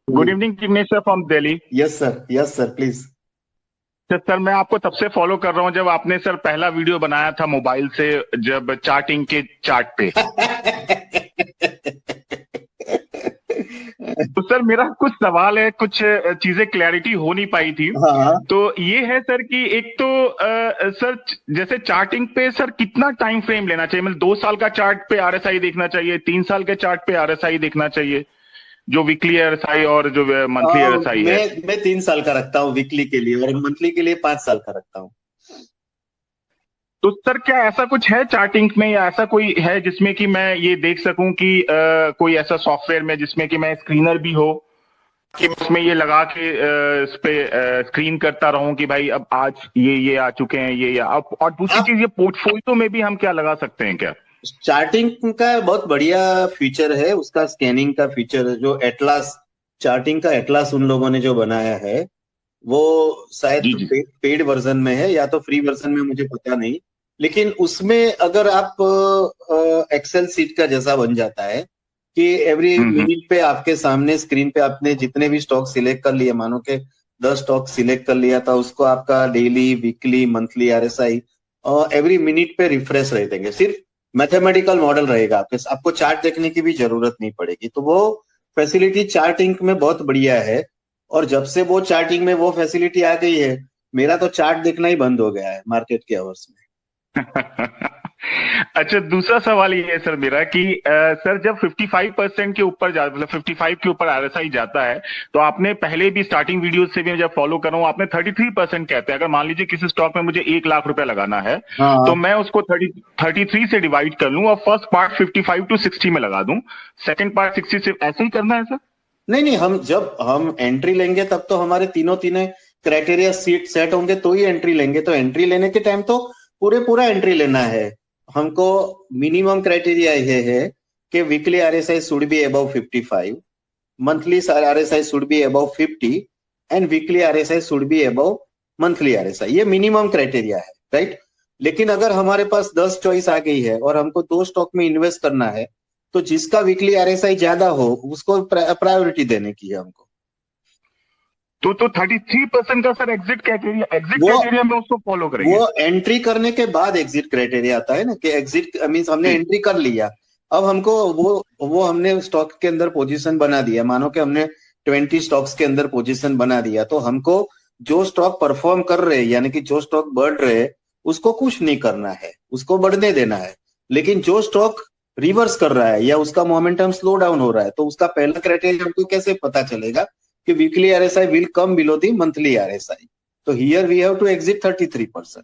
Good evening Jignesh sir from Delhi. Yes, sir. Yes, sir. Please. Sir मैं आपको तब से follow कर रहा हूँ जब आपने sir पहला वीडियो बनाया था मोबाइल से, जब चार्टिंग के चार्ट पे। तो सर मेरा कुछ सवाल है, कुछ चीजें क्लैरिटी हो नहीं पाई थी। हाँ। तो ये है सर कि एक तो सर जैसे चार्टिंग पे सर कितना टाइम फ्रेम लेना चाहिए, मतलब 2 साल का चार्ट पे आरएसआई देखना चाहिए, 3 साल के चार्ट पे आरएसआई देखना चाहिए, जो वीकली आरएसआई और जो मंथली आरएसआई है? मैं 3 साल का रखता हूँ वीकली के लिए, और मंथली के लिए 5 साल का रखता हूँ। तो सर क्या ऐसा कुछ है चार्टिंग में, या ऐसा कोई है जिसमें कि मैं ये देख सकूं कि कोई ऐसा सॉफ्टवेयर में जिसमें कि मैं स्क्रीनर भी हो, कि उसमें ये लगा के इस पे स्क्रीन करता रहूं कि भाई अब आज ये आ चुके हैं ये, या अब, और दूसरी चीज ये पोर्टफोलियो में भी हम क्या लगा सकते हैं क्या? चार्टिंग का बहुत बढ़िया फीचर है, उसका स्कैनिंग का फीचर है, जो एटलास, चार्टिंग का एटलास उन लोगों ने जो बनाया है, वो शायद पेड वर्जन में है या तो फ्री वर्जन में, मुझे पता नहीं। लेकिन उसमें अगर आप एक्सेल सीट का जैसा बन जाता है कि एवरी मिनट पे आपके सामने स्क्रीन पे आपने जितने भी स्टॉक सिलेक्ट कर लिए, मानो के 10 स्टॉक सिलेक्ट कर लिया था, उसको आपका डेली, वीकली, मंथली आरएसआई और एवरी मिनट पे रिफ्रेश रह देंगे। सिर्फ मैथमेटिकल मॉडल रहेगा, आपको चार्ट देखने की भी जरूरत नहीं पड़ेगी। तो वो फैसिलिटी चार्टिंग में बहुत बढ़िया है, और जब से वो चार्टिंग में वो फैसिलिटी आ गई है, मेरा तो चार्ट देखना ही बंद हो गया है मार्केट के आवर्स में। अच्छा, दूसरा सवाल ये है सर मेरा कि सर जब 55% के ऊपर मतलब 55 के ऊपर आरएसआई जाता है, तो आपने पहले भी स्टार्टिंग वीडियो से भी जब फॉलो कर रहा हूँ, आपने 33% कहते हैं। अगर मान लीजिए किसी स्टॉक में मुझे 1 लाख रुपया लगाना है, तो मैं उसको 33 से डिवाइड कर लूं और फर्स्ट पार्ट 55 to 60 में लगा दूं, सेकंड पार्ट 60 से, ऐसे ही करना है सर? नहीं, हम जब हम एंट्री लेंगे तब तो हमारे तीनों क्राइटेरिया सेट होंगे तो ही एंट्री लेंगे। तो एंट्री लेने के टाइम तो पूरा एंट्री लेना है। हमको मिनिमम क्राइटेरिया ये है कि weekly RSI should be above 55, monthly RSI should be above 50 and weekly RSI should be above monthly RSI. ये मिनिमम क्राइटेरिया है, राइट? लेकिन अगर हमारे पास 10 चॉइस आ गई है और हमको 2 स्टॉक में इन्वेस्ट करना है, तो जिसका वीकली आरएसआई ज्यादा हो उसको प्रायोरिटी देने की है हमको। तो 33% का सर एग्जिट क्राइटेरिया में उसको फॉलो करेंगे? वो एंट्री करने के बाद एग्जिट क्राइटेरिया आता है ना, कि एग्जिट मींस हमने एंट्री कर लिया, अब हमको वो हमने स्टॉक के अंदर पोजीशन बना दिया, मानो कि हमने 20 स्टॉक्स के अंदर पोजीशन बना दिया, तो हमको जो स्टॉक परफॉर्म कर रहे हैं, यानी कि जो स्टॉक बढ़ रहे हैं, उसको कुछ नहीं करना है, उसको बढ़ने देना है। लेकिन जो स्टॉक रिवर्स कर रहा है या उसका मोमेंटम स्लो डाउन हो रहा है, तो उसका पहला क्राइटेरिया हमको कैसे पता चलेगा कि weekly RSI will come below the monthly RSI? तो here we have to exit 33%।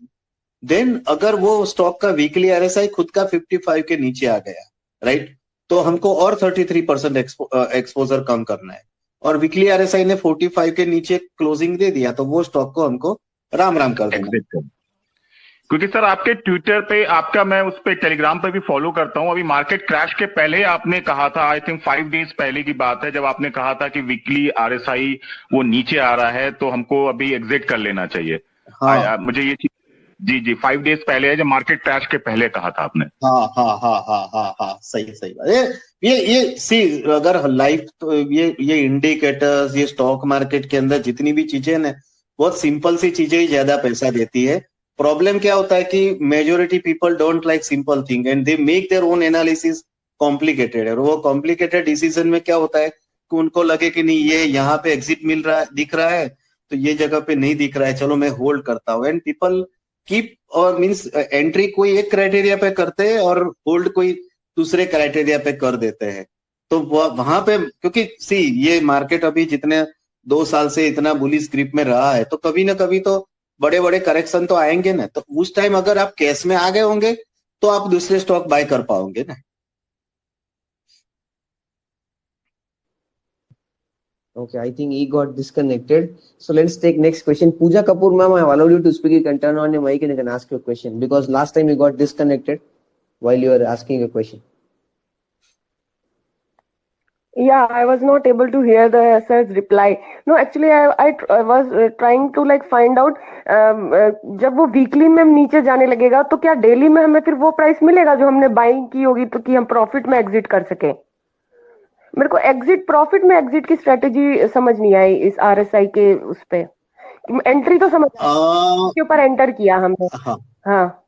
Then अगर वो स्टॉक का वीकली आरएसआई खुद का 55 के नीचे आ गया, राइट, तो हमको और 33% एक्सपोजर कम करना है, और वीकली आरएसआई ने 45 के नीचे क्लोजिंग दे दिया, तो वो स्टॉक को हमको राम राम कर देना। क्योंकि सर आपके ट्विटर पे आपका, मैं उस पे टेलीग्राम पे भी फॉलो करता हूं, अभी मार्केट क्रैश के पहले आपने कहा था, आई थिंक 5 डेज पहले की बात है, जब आपने कहा था कि वीकली आरएसआई वो नीचे आ रहा है, तो हमको अभी एग्जिट कर लेना चाहिए। हाँ। मुझे ये चीज जी 5 डेज पहले है, जब मार्केट क्रैश के पहले कहा था आपने। हाँ, सही बात। ये सी, अगर लाइफ तो ये इंडिकेटर्स, ये स्टॉक मार्केट के अंदर जितनी भी चीजें ना, बहुत सिंपल सी चीजें ही ज्यादा पैसा देती है। प्रॉब्लम क्या होता है कि majority people don't like simple thing and they make their own analysis complicated. और वो कॉम्प्लिकेटेड डिसीजन में क्या होता है कि उनको लगे कि नहीं, ये यहाँ पे एग्जिट मिल रहा है, दिख रहा है, तो ये जगह पे नहीं दिख रहा है, चलो मैं होल्ड करता हूँ। एंड पीपल कीप, और मीन्स एंट्री कोई एक क्राइटेरिया पे करते हैं और होल्ड कोई दूसरे क्राइटेरिया पे कर देते हैं। तो वहां पे, क्योंकि सी, ये मार्केट अभी जितने 2 साल से इतना बुलिश ग्रिप में रहा है, तो कभी ना कभी तो बड़े बड़े करेक्शन तो आएंगे ना। तो उस टाइम अगर आप कैश में आ गए होंगे तो आप दूसरे स्टॉक बाय कर पाओगे ना। Okay, I think he got disconnected. So let's take next question. Pooja Kapoor ma'am, I have allowed you to speak. You can turn on your mic and you can ask your question, because last time you got disconnected while you were asking a question. Yeah, I was not able to hear the sir's reply. No, actually, I was trying to like find out जब वो weekly में नीचे जाने लगेगा तो क्या daily में हमें फिर वो प्राइस मिलेगा जो हमने बाइंग की होगी तो कि हम प्रॉफिट में एग्जिट कर सके. मेरे को एग्जिट प्रॉफिट में एग्जिट की स्ट्रेटेजी समझ नहीं आई इस आरएसआई के उस पे. एंट्री तो समझ के ऊपर एंटर किया हमने. हाँ, हाँ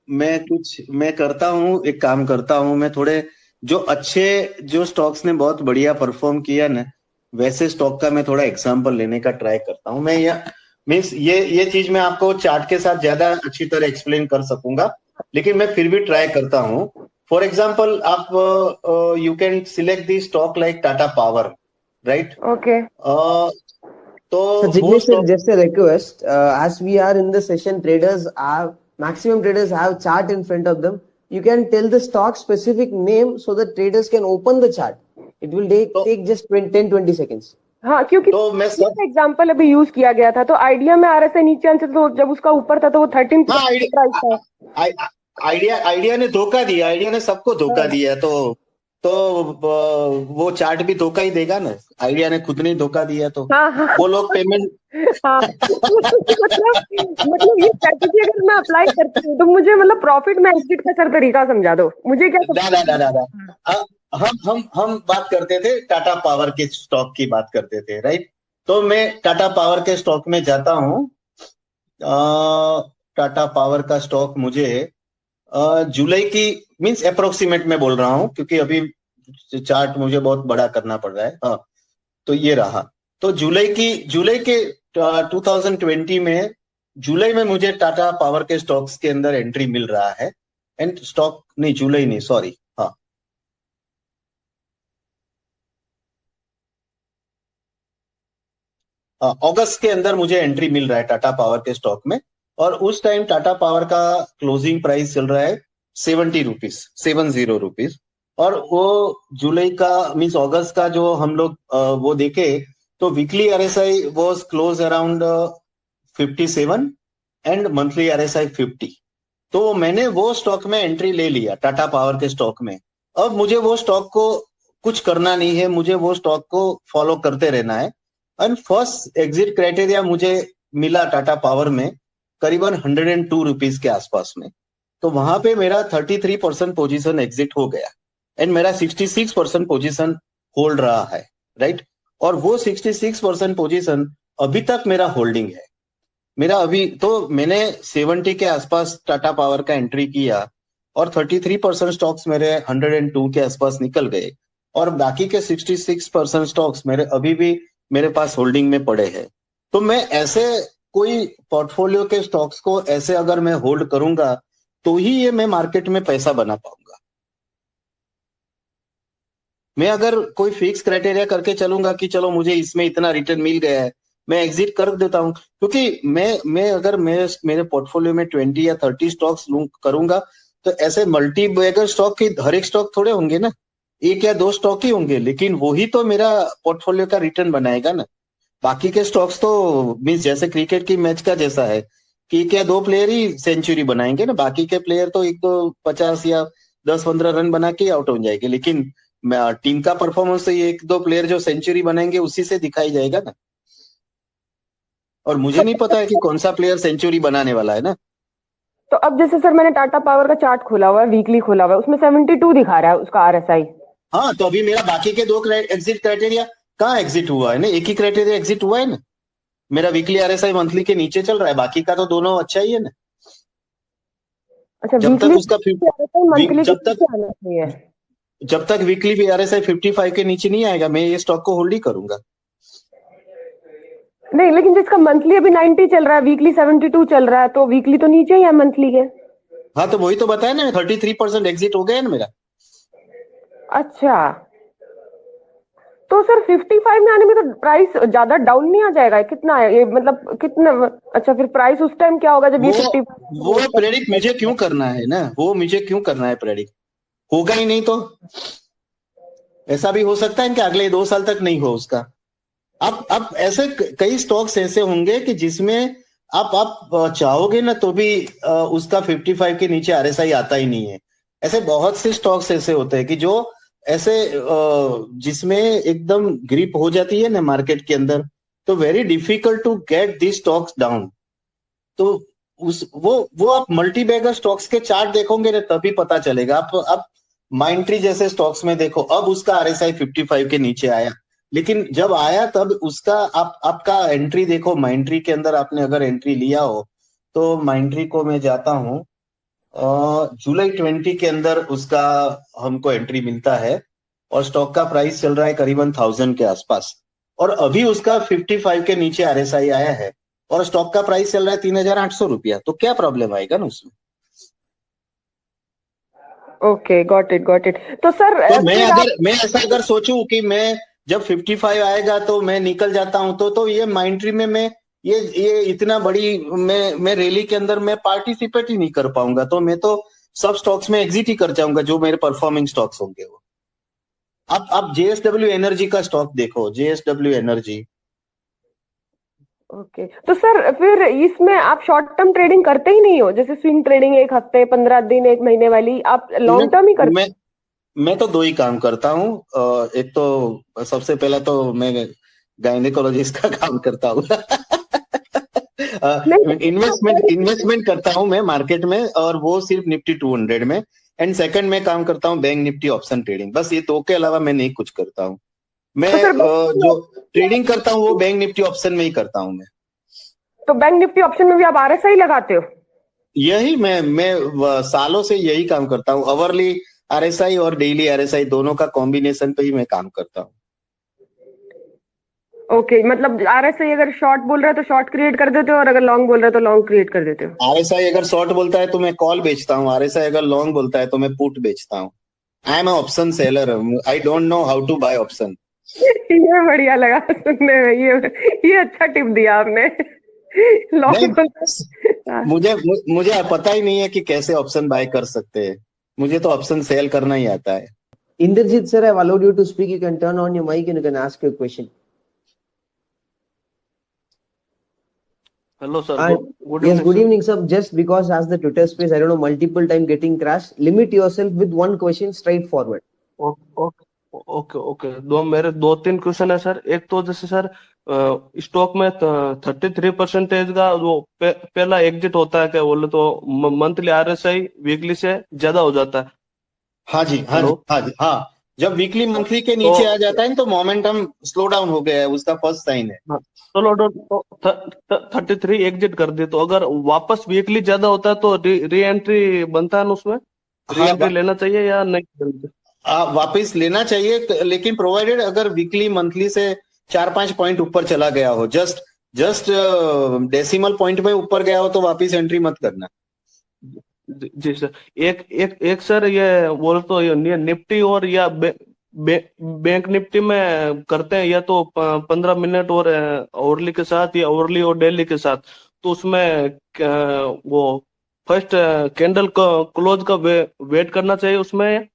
मैं करता हूँ, एक काम करता हूँ, मैं थोड़े जो स्टॉक्स ने बहुत बढ़िया परफॉर्म किया ना, वैसे स्टॉक का मैं थोड़ा एग्जांपल लेने का ट्राई करता हूँ. मैं ये चीज मैं आपको चार्ट के साथ ज्यादा अच्छी तरह एक्सप्लेन कर सकूंगा, लेकिन मैं फिर भी ट्राई करता हूँ. फॉर एग्जाम्पल, आप you can select the stock like Tata power, right? Okay. तो So Jignesh sir, just a request, as we are in the session, maximum traders have chart in front of them. You can tell the stock specific name so that traders can open the chart. It will take just 10-20 seconds. हाँ, क्योंकि तो मैं सब example अभी use किया गया था तो आइडिया में आरएसआई नीचे आने से तो जब उसका ऊपर था तो वो 13 प्राइस था. आइडिया ने धोखा दिया, आइडिया ने सबको धोखा दिया. तो वो चार्ट भी धोखा ही देगा ना. आइडिया ने खुद नहीं धोखा दिया तो वो लोग पेमेंट. हाँ. मतलब ये स्ट्रेटेजी अगर मैं अप्लाई करती हूँ तो मुझे मतलब प्रॉफिट में एग्जिट का सर तरीका समझा दो मुझे. क्या हम बात करते थे टाटा पावर के स्टॉक की बात करते थे, राइट? तो मैं टाटा पावर के स्टॉक में जाता हूँ. टाटा पावर का स्टॉक मुझे जुलाई की मींस अप्रोक्सीमेट में बोल रहा हूँ क्योंकि अभी चार्ट मुझे बहुत बड़ा करना पड़ रहा है. हाँ, तो ये रहा. तो जुलाई के 2020 में जुलाई में मुझे टाटा पावर के स्टॉक्स के अंदर एंट्री मिल रहा है. एंड स्टॉक नहीं, जुलाई नहीं, सॉरी, हाँ, अगस्त के अंदर मुझे एंट्री मिल रहा है टाटा पावर के स्टॉक में. और उस टाइम टाटा पावर का क्लोजिंग प्राइस चल रहा है 70 रुपीज. और वो जुलाई का मीन्स अगस्त का जो हम लोग वो देखे तो weekly RSI was close around 57 and monthly RSI 50. तो मैंने वो स्टॉक में एंट्री ले लिया टाटा पावर के स्टॉक में. अब मुझे वो स्टॉक को कुछ करना नहीं है, मुझे वो स्टॉक को फॉलो करते रहना है. एंड फर्स्ट एग्जिट क्राइटेरिया मुझे मिला टाटा पावर में करीबन 102 रुपीज के आसपास में. तो वहां पे मेरा 33% पोजीशन एग्जिट हो गया एंड मेरा 66% पोजीशन होल्ड रहा है, राइट? और वो 66% पोजीशन अभी तक मेरा होल्डिंग है. मेरा अभी तो मैंने 70 के आसपास टाटा पावर का एंट्री किया और 33% स्टॉक्स मेरे 102 के आसपास निकल गए और बाकी के 66% स्टॉक्स मेरे अभी भी मेरे पास होल्डिंग में पड़े हैं. तो मैं ऐसे कोई पोर्टफोलियो के स्टॉक्स को ऐसे अगर मैं होल्ड करूंगा तो ही ये मैं मार्केट में पैसा बना पाऊंगा. मैं अगर कोई फिक्स क्राइटेरिया करके चलूंगा कि चलो मुझे इसमें इतना रिटर्न मिल गया है, मैं एग्जिट कर देता हूं. क्योंकि मैं अगर मेरे पोर्टफोलियो में 20 या 30 स्टॉक्स करूंगा तो ऐसे मल्टी बैगर स्टॉक की हर एक स्टॉक थोड़े होंगे ना, 1 या 2 स्टॉक ही होंगे, लेकिन वो ही तो मेरा पोर्टफोलियो का रिटर्न बनाएगा ना. बाकी के स्टॉक्स तो मीन्स जैसे क्रिकेट की मैच का जैसा है कि 1 या 2 प्लेयर ही सेंचुरी बनाएंगे ना, बाकी के प्लेयर तो 50 या 10-15 रन बना के आउट हो जाएंगे. लेकिन टीम का परफॉर्मेंस तो ये 1-2 प्लेयर जो सेंचुरी बनाएंगे उसी से दिखाई जाएगा ना. और मुझे नहीं पता है कि कौन सा प्लेयर सेंचुरी बनाने वाला है ना. तो अब जैसे सर मैंने टाटा पावर का चार्ट खोला हुआ है, वीकली खोला हुआ है, उसमें 72 दिखा रहा है उसका आरएसआई. हाँ, तो अभी मेरा बाकी के 2 एग्जिट क्राइटेरिया कहाँ एग्जिट हुआ है ना, एक ही क्राइटेरिया एग्जिट हुआ है ना. मेरा वीकली आरएसआई मंथली के नीचे चल रहा है, बाकी का तो दोनों अच्छा ही है ना. अच्छा, जब तक उसका मंथली जब तक वीकली भी आरएसआई 55 के नीचे नहीं आएगा मैं ये स्टॉक को होल्ड ही करूंगा. नहीं, लेकिन जिसका मंथली अभी 90 चल रहा है, वीकली 72 चल रहा है, तो वीकली तो नीचे ही है मंथली के. हाँ, तो वही तो बताया ना, 33% एग्जिट हो गया ना मेरा. अच्छा, तो सर 55 में आने में तो प्राइस ज्यादा डाउन नहीं आ जाएगा? कितना है ये, मतलब कितना? अच्छा, फिर प्राइस उस टाइम क्या होगा जब ये 55? वो प्रेडिक्ट मुझे क्यों करना है ना, प्रेडिक्ट होगा ही नहीं. तो ऐसा भी हो सकता है कि अगले 2 साल तक नहीं हो उसका. अब ऐसे कई स्टॉक्स ऐसे होंगे कि जिसमें आप चाहोगे ना तो भी उसका 55 के नीचे आरएसआई आता ही नहीं है. ऐसे बहुत से स्टॉक्स ऐसे होते हैं कि जो ऐसे जिसमें एकदम ग्रिप हो जाती है ना मार्केट के अंदर, तो very difficult to get this stocks down. तो वो आप मल्टी बैगर स्टॉक्स के चार्ट देखोगे ना तभी पता चलेगा। आप माइंट्री जैसे स्टॉक्स में देखो, अब उसका RSI 55 के नीचे आया, लेकिन जब आया तब उसका आपका एंट्री देखो। माइंट्री के अंदर आपने अगर एंट्री लिया हो तो माइंट्री को मैं जाता हूं, जुलाई 20 के अंदर उसका हमको एंट्री मिलता है और स्टॉक का प्राइस चल रहा है करीबन 1000 के आसपास, और अभी उसका 55 के नीचे RSI आया है और स्टॉक का प्राइस चल रहा है 3800 रुपया। तो क्या प्रॉब्लम आएगा ना उसमें? Okay, got it. तो सर तो फिर मैं ऐसा अगर सोचूं कि मैं जब 55 आएगा तो मैं निकल जाता हूं, तो ये माइंट्री में मैं ये इतना बड़ी मैं रैली के अंदर मैं पार्टिसिपेट ही नहीं कर पाऊंगा। तो मैं तो सब स्टॉक्स में एग्जिट ही कर जाऊंगा जो मेरे परफॉर्मिंग स्टॉक्स होंगे वो। आप JSW एनर्जी का स्टॉक देखो, JSW एनर्जी। ओके, तो सर फिर इसमें आप शॉर्ट टर्म ट्रेडिंग करते ही नहीं हो? जैसे स्विंग ट्रेडिंग 1 हफ्ते, 15 दिन, 1 महीने वाली, आप लॉन्ग टर्म ही करते? मैं तो 2 ही काम करता हूँ। एक तो सबसे पहला तो मैं गायनेकोलॉजिस्ट का काम करता हूँ। इन्वेस्टमेंट करता हूँ मैं मार्केट में, और वो सिर्फ निफ्टी 200 में। एंड सेकंड में काम करता हूँ बैंक निफ्टी ऑप्शन ट्रेडिंग। बस ये 2 के अलावा मैं नहीं कुछ करता हूँ। मैं तो सर जो ट्रेडिंग करता हूँ वो बैंक निफ्टी ऑप्शन में ही करता हूँ मैं। तो बैंक निफ्टी ऑप्शन में भी आप RSI लगाते हो? यही मैं सालों से यही काम करता हूँ। अवरली RSI और डेली RSI दोनों का कॉम्बिनेशन पे ही मैं काम करता हूँ। ओके, मतलब RSI अगर शॉर्ट बोल रहा है तो शॉर्ट क्रिएट कर देते हो, और अगर लॉन्ग बोल रहा है तो लॉन्ग क्रिएट कर देते हो? RSI अगर शॉर्ट बोलता है तो मैं कॉल बेचता हूँ, RSI अगर लॉन्ग बोलता है तो मैं पुट बेचता हूँ। I am option seller, I don't know how to buy option. ये बढ़िया लगा सुनने में, ये अच्छा टिप दिया आपने। नहीं, लॉन्ग मुझे पता ही नहीं है कि कैसे ऑप्शन बाय कर सकते हैं। मुझे तो ऑप्शन सेल करना ही आता है। Inderjit sir, I've allowed you to speak. You can turn on your mic and you can ask your question. Hello, sir. And Good yes, evening, good sir. evening, sir. Just because as the Twitter space, I don't know, multiple time getting crashed, limit yourself with one question straightforward. Okay okay. मेरे 2-3 question है sir. एक तो जैसे sir stock में 33% का जो पहला exit होता है, क्या बोले तो मंथली RSI वीकली से ज्यादा हो जाता है। हाँ जी, हाँ जी, हेलो। हाँ जी, हाँ। जब वीकली मंथली के तो नीचे आ जाता है तो मोमेंटम स्लो डाउन हो गया है, उसका फर्स्ट साइन है। हाँ, चलो 33 एग्जिट कर दी, तो अगर वापस वीकली ज्यादा होता है तो री एंट्री बनता है ना उसमें? री हाँ, एंट्री लेना चाहिए या नहीं? वापस लेना चाहिए, लेकिन प्रोवाइडेड अगर वीकली मंथली से 4-5 पॉइंट ऊपर चला गया हो, जस्ट डेसिमल पॉइंट में ऊपर गया हो तो वापस एंट्री मत करना। जी सर। एक एक एक सर, ये बोल तो ये निफ्टी और या बैंक निफ्टी में करते हैं, या तो 15 मिनट और आवरली के साथ, या आवरली और डेली के साथ। तो उसमें वो फर्स्ट कैंडल का क्लोज का वेट करना चाहिए उसमें?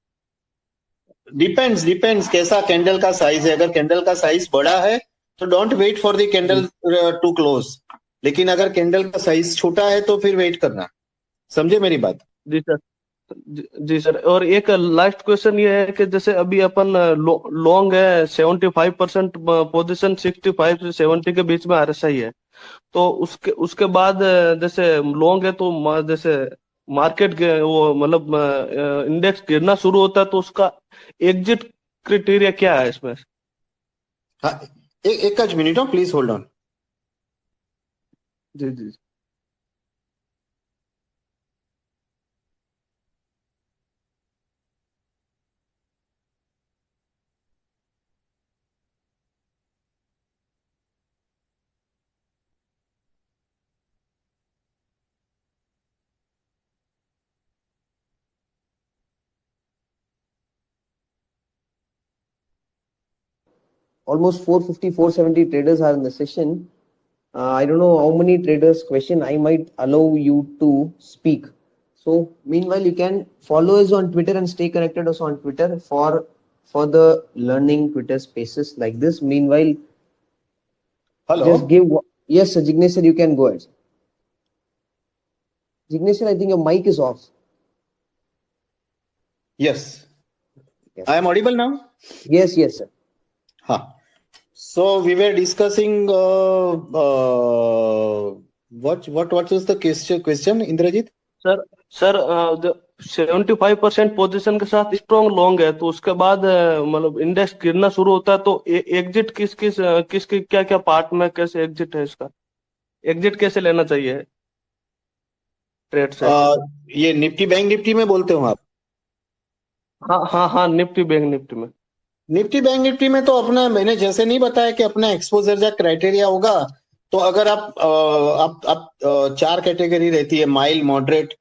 डिपेंड्स कैसा कैंडल का साइज है। अगर कैंडल का साइज बड़ा है तो don't wait for the candle to close, लेकिन अगर कैंडल का साइज छोटा है तो फिर वेट करना। समझे मेरी बात? जी सर। जी सर। और एक लास्ट क्वेश्चन ये है कि जैसे अभी अपन लॉन्ग है 75% पोजीशन, 65 से 70 के बीच में RSI है। तो उसके उसके बाद जैसे लॉन्ग है तो जैसे मार्केट वो मतलब इंडेक्स गिरना शुरू होता है, तो उसका एग्जिट क्राइटेरिया क्या है इसमें? हाँ, एक मिनट, प्लीज होल्ड ऑन। जी जी। Almost 450, 470 traders are in the session. I don't know how many traders question I might allow you to speak. So meanwhile, you can follow us on Twitter and stay connected us on Twitter for further learning Twitter spaces like this. Meanwhile, hello. just give yes, sir, Jignesh sir, you can go ahead. Jignesh sir, I think your mic is off. Yes. I am audible now? Yes, sir. So we were discussing what was the question, Indrajit? Sir 75% position के साथ strong long है, तो उसके बाद मतलब index गिरना शुरू होता है, तो एग्जिट किसकी क्या क्या पार्ट में कैसे एग्जिट है, इसका एग्जिट कैसे लेना चाहिए ट्रेड से? ये निफ्टी बैंक निफ्टी में बोलते हो आप? हाँ, निफ्टी बैंक निफ्टी में। निफ्टी बैंक निफ्टी में तो अपना मैंने जैसे नहीं बताया कि अपना एक्सपोजर का क्राइटेरिया होगा, तो अगर आप 4 कैटेगरी रहती है, माइल्ड, मॉडरेट,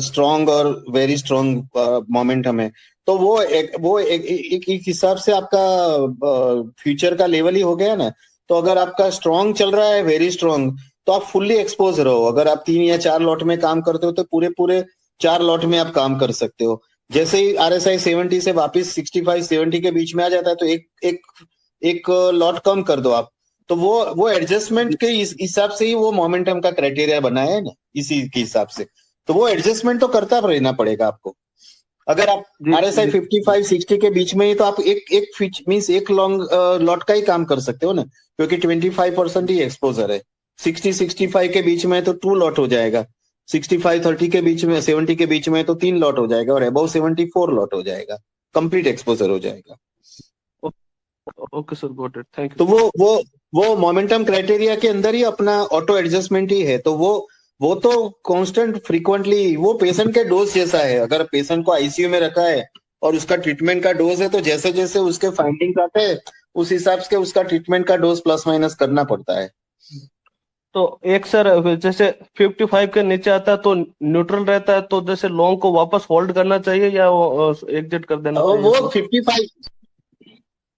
स्ट्रॉन्ग और वेरी स्ट्रॉन्ग मोमेंटम है, तो वो एक हिसाब से आपका फ्यूचर का लेवल ही हो गया ना। तो अगर आपका स्ट्रॉन्ग चल रहा है, वेरी स्ट्रॉन्ग, तो आप फुल्ली एक्सपोज रहो। अगर आप 3 या 4 लॉट में काम करते हो तो पूरे 4 लॉट में आप काम कर सकते हो। जैसे ही RSI 70 से वापस 65-70 के बीच में आ जाता है तो एक लॉट कम कर दो आप। तो वो एडजस्टमेंट के हिसाब से ही वो मोमेंटम का क्राइटेरिया बनाया है ना, इसी के हिसाब से। तो वो एडजस्टमेंट तो करता रहना पड़ेगा आपको। अगर आप RSI 55-60 के बीच में ही, तो आप एक लॉन्ग लॉट का ही काम कर सकते हो ना, क्योंकि 25% ही एक्सपोजर है। 60-65 के बीच में तो 2 लॉट हो जाएगा, 65-30 के बीच में, 70 के बीच में तो 3 लॉट हो जाएगा, और अबव 74 लॉट हो जाएगा, कंप्लीट एक्सपोजर हो जाएगा। Okay sir, got it, thank you. तो वो मोमेंटम क्राइटेरिया के अंदर ही अपना ऑटो एडजस्टमेंट ही है। तो वो तो कांस्टेंट फ्रीक्वेंटली वो पेशेंट के डोज जैसा है। अगर पेशेंट को आईसीयू में रखा है और उसका ट्रीटमेंट का डोज है, तो जैसे जैसे उसके फाइंडिंग्स आते हैं उस हिसाब से उसका ट्रीटमेंट का डोज प्लस माइनस करना पड़ता है। तो एक सर जैसे 55 के नीचे आता है तो न्यूट्रल रहता है, तो जैसे लॉन्ग को वापस होल्ड करना चाहिए या एग्जिट कर देना चाहिए? वो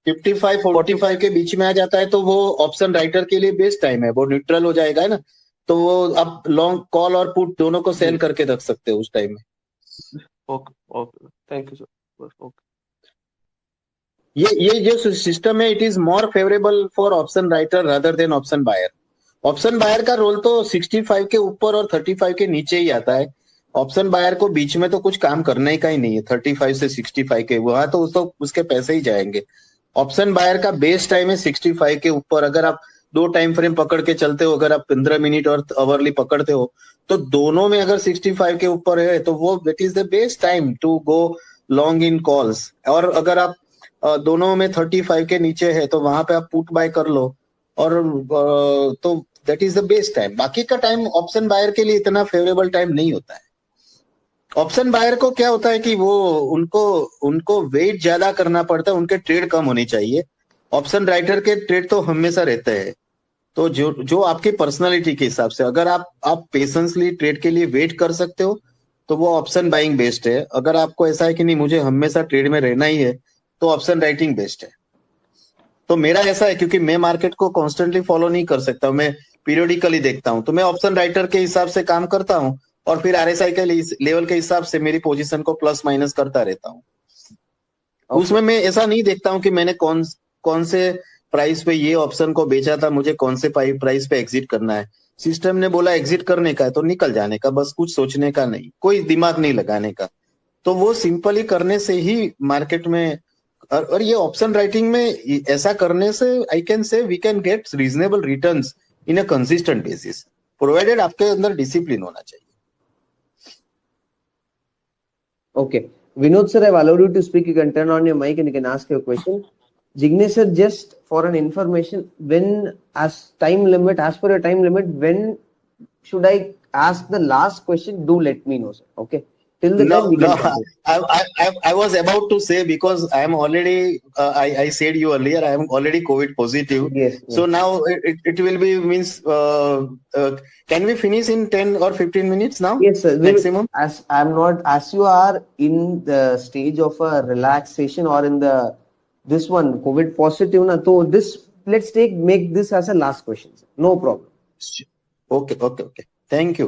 55-45 के बीच में आ जाता है तो वो ऑप्शन राइटर के लिए बेस्ट टाइम है। वो न्यूट्रल हो जाएगा है ना, तो वो आप लॉन्ग कॉल और पुट दोनों को सेल करके रख सकते हो उस टाइम में। Okay, thank you sir. Okay, ये जो सिस्टम है, it is more favourable for option writer rather than option buyer. Option buyer का रोल तो 65 के ऊपर और 35 के नीचे ही आता है। ऑप्शन बायर को बीच में तो कुछ काम करने का ही नहीं है। 35 से 65 के वहां तो उसके पैसे ही जाएंगे। ऑप्शन बायर का बेस टाइम है 65 के ऊपर। अगर आप 2 टाइम फ्रेम पकड़ के चलते हो, अगर आप 15 मिनट और आवरली पकड़ते हो, तो दोनों में अगर 65 के ऊपर है तो वो that is the best time to go long in calls. और अगर आप दोनों में 35 के नीचे है तो वहां पे आप पुट बाय कर लो, और तो that is the best time. बाकी का टाइम ऑप्शन बायर के लिए इतना फेवरेबल टाइम नहीं होता है। ऑप्शन बायर को क्या होता है कि वो उनको वेट ज्यादा करना पड़ता है, उनके ट्रेड कम होने चाहिए। ऑप्शन राइटर के ट्रेड तो हमेशा रहते हैं। तो जो आपकी पर्सनालिटी के हिसाब से, अगर आप पेशेंसली ट्रेड के लिए वेट कर सकते हो तो वो ऑप्शन बाइंग बेस्ट है। अगर आपको ऐसा है कि नहीं मुझे हमेशा ट्रेड में रहना ही है, तो ऑप्शन राइटिंग बेस्ट है। तो मेरा ऐसा है, क्योंकि मैं मार्केट को कॉन्स्टेंटली फॉलो नहीं कर सकता, मैं पीरियोडिकली देखता हूं, तो मैं ऑप्शन राइटर के हिसाब से काम करता हूं और फिर RSI के लेवल के हिसाब से मेरी पोजीशन को प्लस माइनस करता रहता हूं। उसमें मैं ऐसा नहीं देखता हूं कि मैंने कौन से प्राइस पे ये ऑप्शन को बेचा था, मुझे कौन से प्राइस पे एग्जिट करना है। सिस्टम ने बोला एग्जिट करने का है तो निकल जाने का, बस कुछ सोचने का नहीं, कोई दिमाग नहीं लगाने का। तो वो सिंपली करने से ही मार्केट में, और ये ऑप्शन राइटिंग में ऐसा करने से I can say we can get reasonable returns in a consistent basis, provided आपके अंदर डिसिप्लिन होना चाहिए। Okay, Vinod sir, I've allowed you to speak. You can turn on your mic and you can ask your question. Jignesh sir, just for an information, as per your time limit, when should I ask the last question? Do let me know, sir. Okay. Till the time we can continue. I was about to say, because I am already, I said you earlier, I am already COVID positive. Yes. So now it will be means, can we finish in 10 or 15 minutes now? Yes, sir. Maximum. As you are in the stage of a relaxation or in this one COVID positive na, so let's make this as a last question, sir. No problem. Okay. Thank you.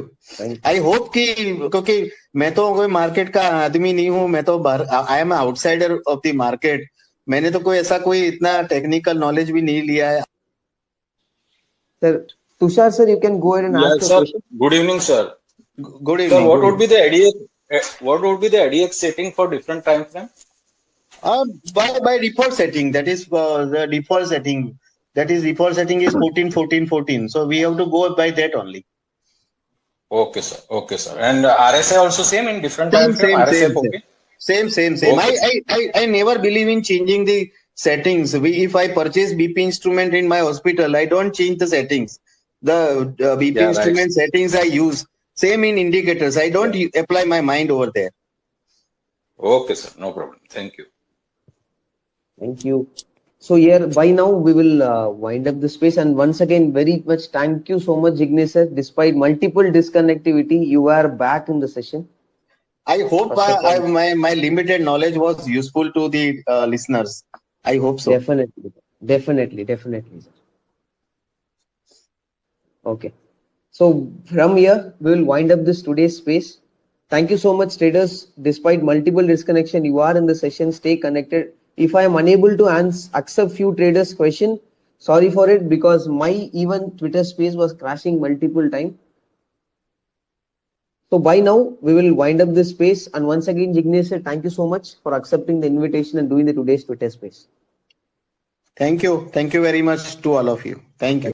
I hope कि, क्योंकि मैं तो कोई market का आदमी नहीं हूँ, मैं तो I am outsider of the market. मैंने तो कोई इतना टेक्निकल नॉलेज भी नहीं लिया है। Sir Tushar sir, you can go ahead and ask your question. Good evening sir. Good evening. What would be the ADX setting for different time frame? By default setting, that is the default setting. That is default setting is 14, 14, 14. So we have to go by that only. Okay, sir. Okay, sir. And RSI also same in different time frame? RSI okay? Same. Okay. I never believe in changing the settings. If I purchase BP instrument in my hospital, I don't change the settings. The BP instrument settings I use. Same in indicators. I don't apply my mind over there. Okay, sir. No problem. Thank you. Thank you. So here, by now, we will wind up the space. And once again, very much thank you so much, Jignesh sir. Despite multiple disconnectivity, you are back in the session. I hope my limited knowledge was useful to the listeners. I hope so. Definitely, sir. Okay. So from here, we will wind up this today's space. Thank you so much, traders. Despite multiple disconnection, you are in the session. Stay connected. If I am unable to accept few traders' question, sorry for it, because my even Twitter space was crashing multiple times. So by now, we will wind up this space. And once again, Jignesh, thank you so much for accepting the invitation and doing the today's Twitter space. Thank you. Thank you very much to all of you. Thank you.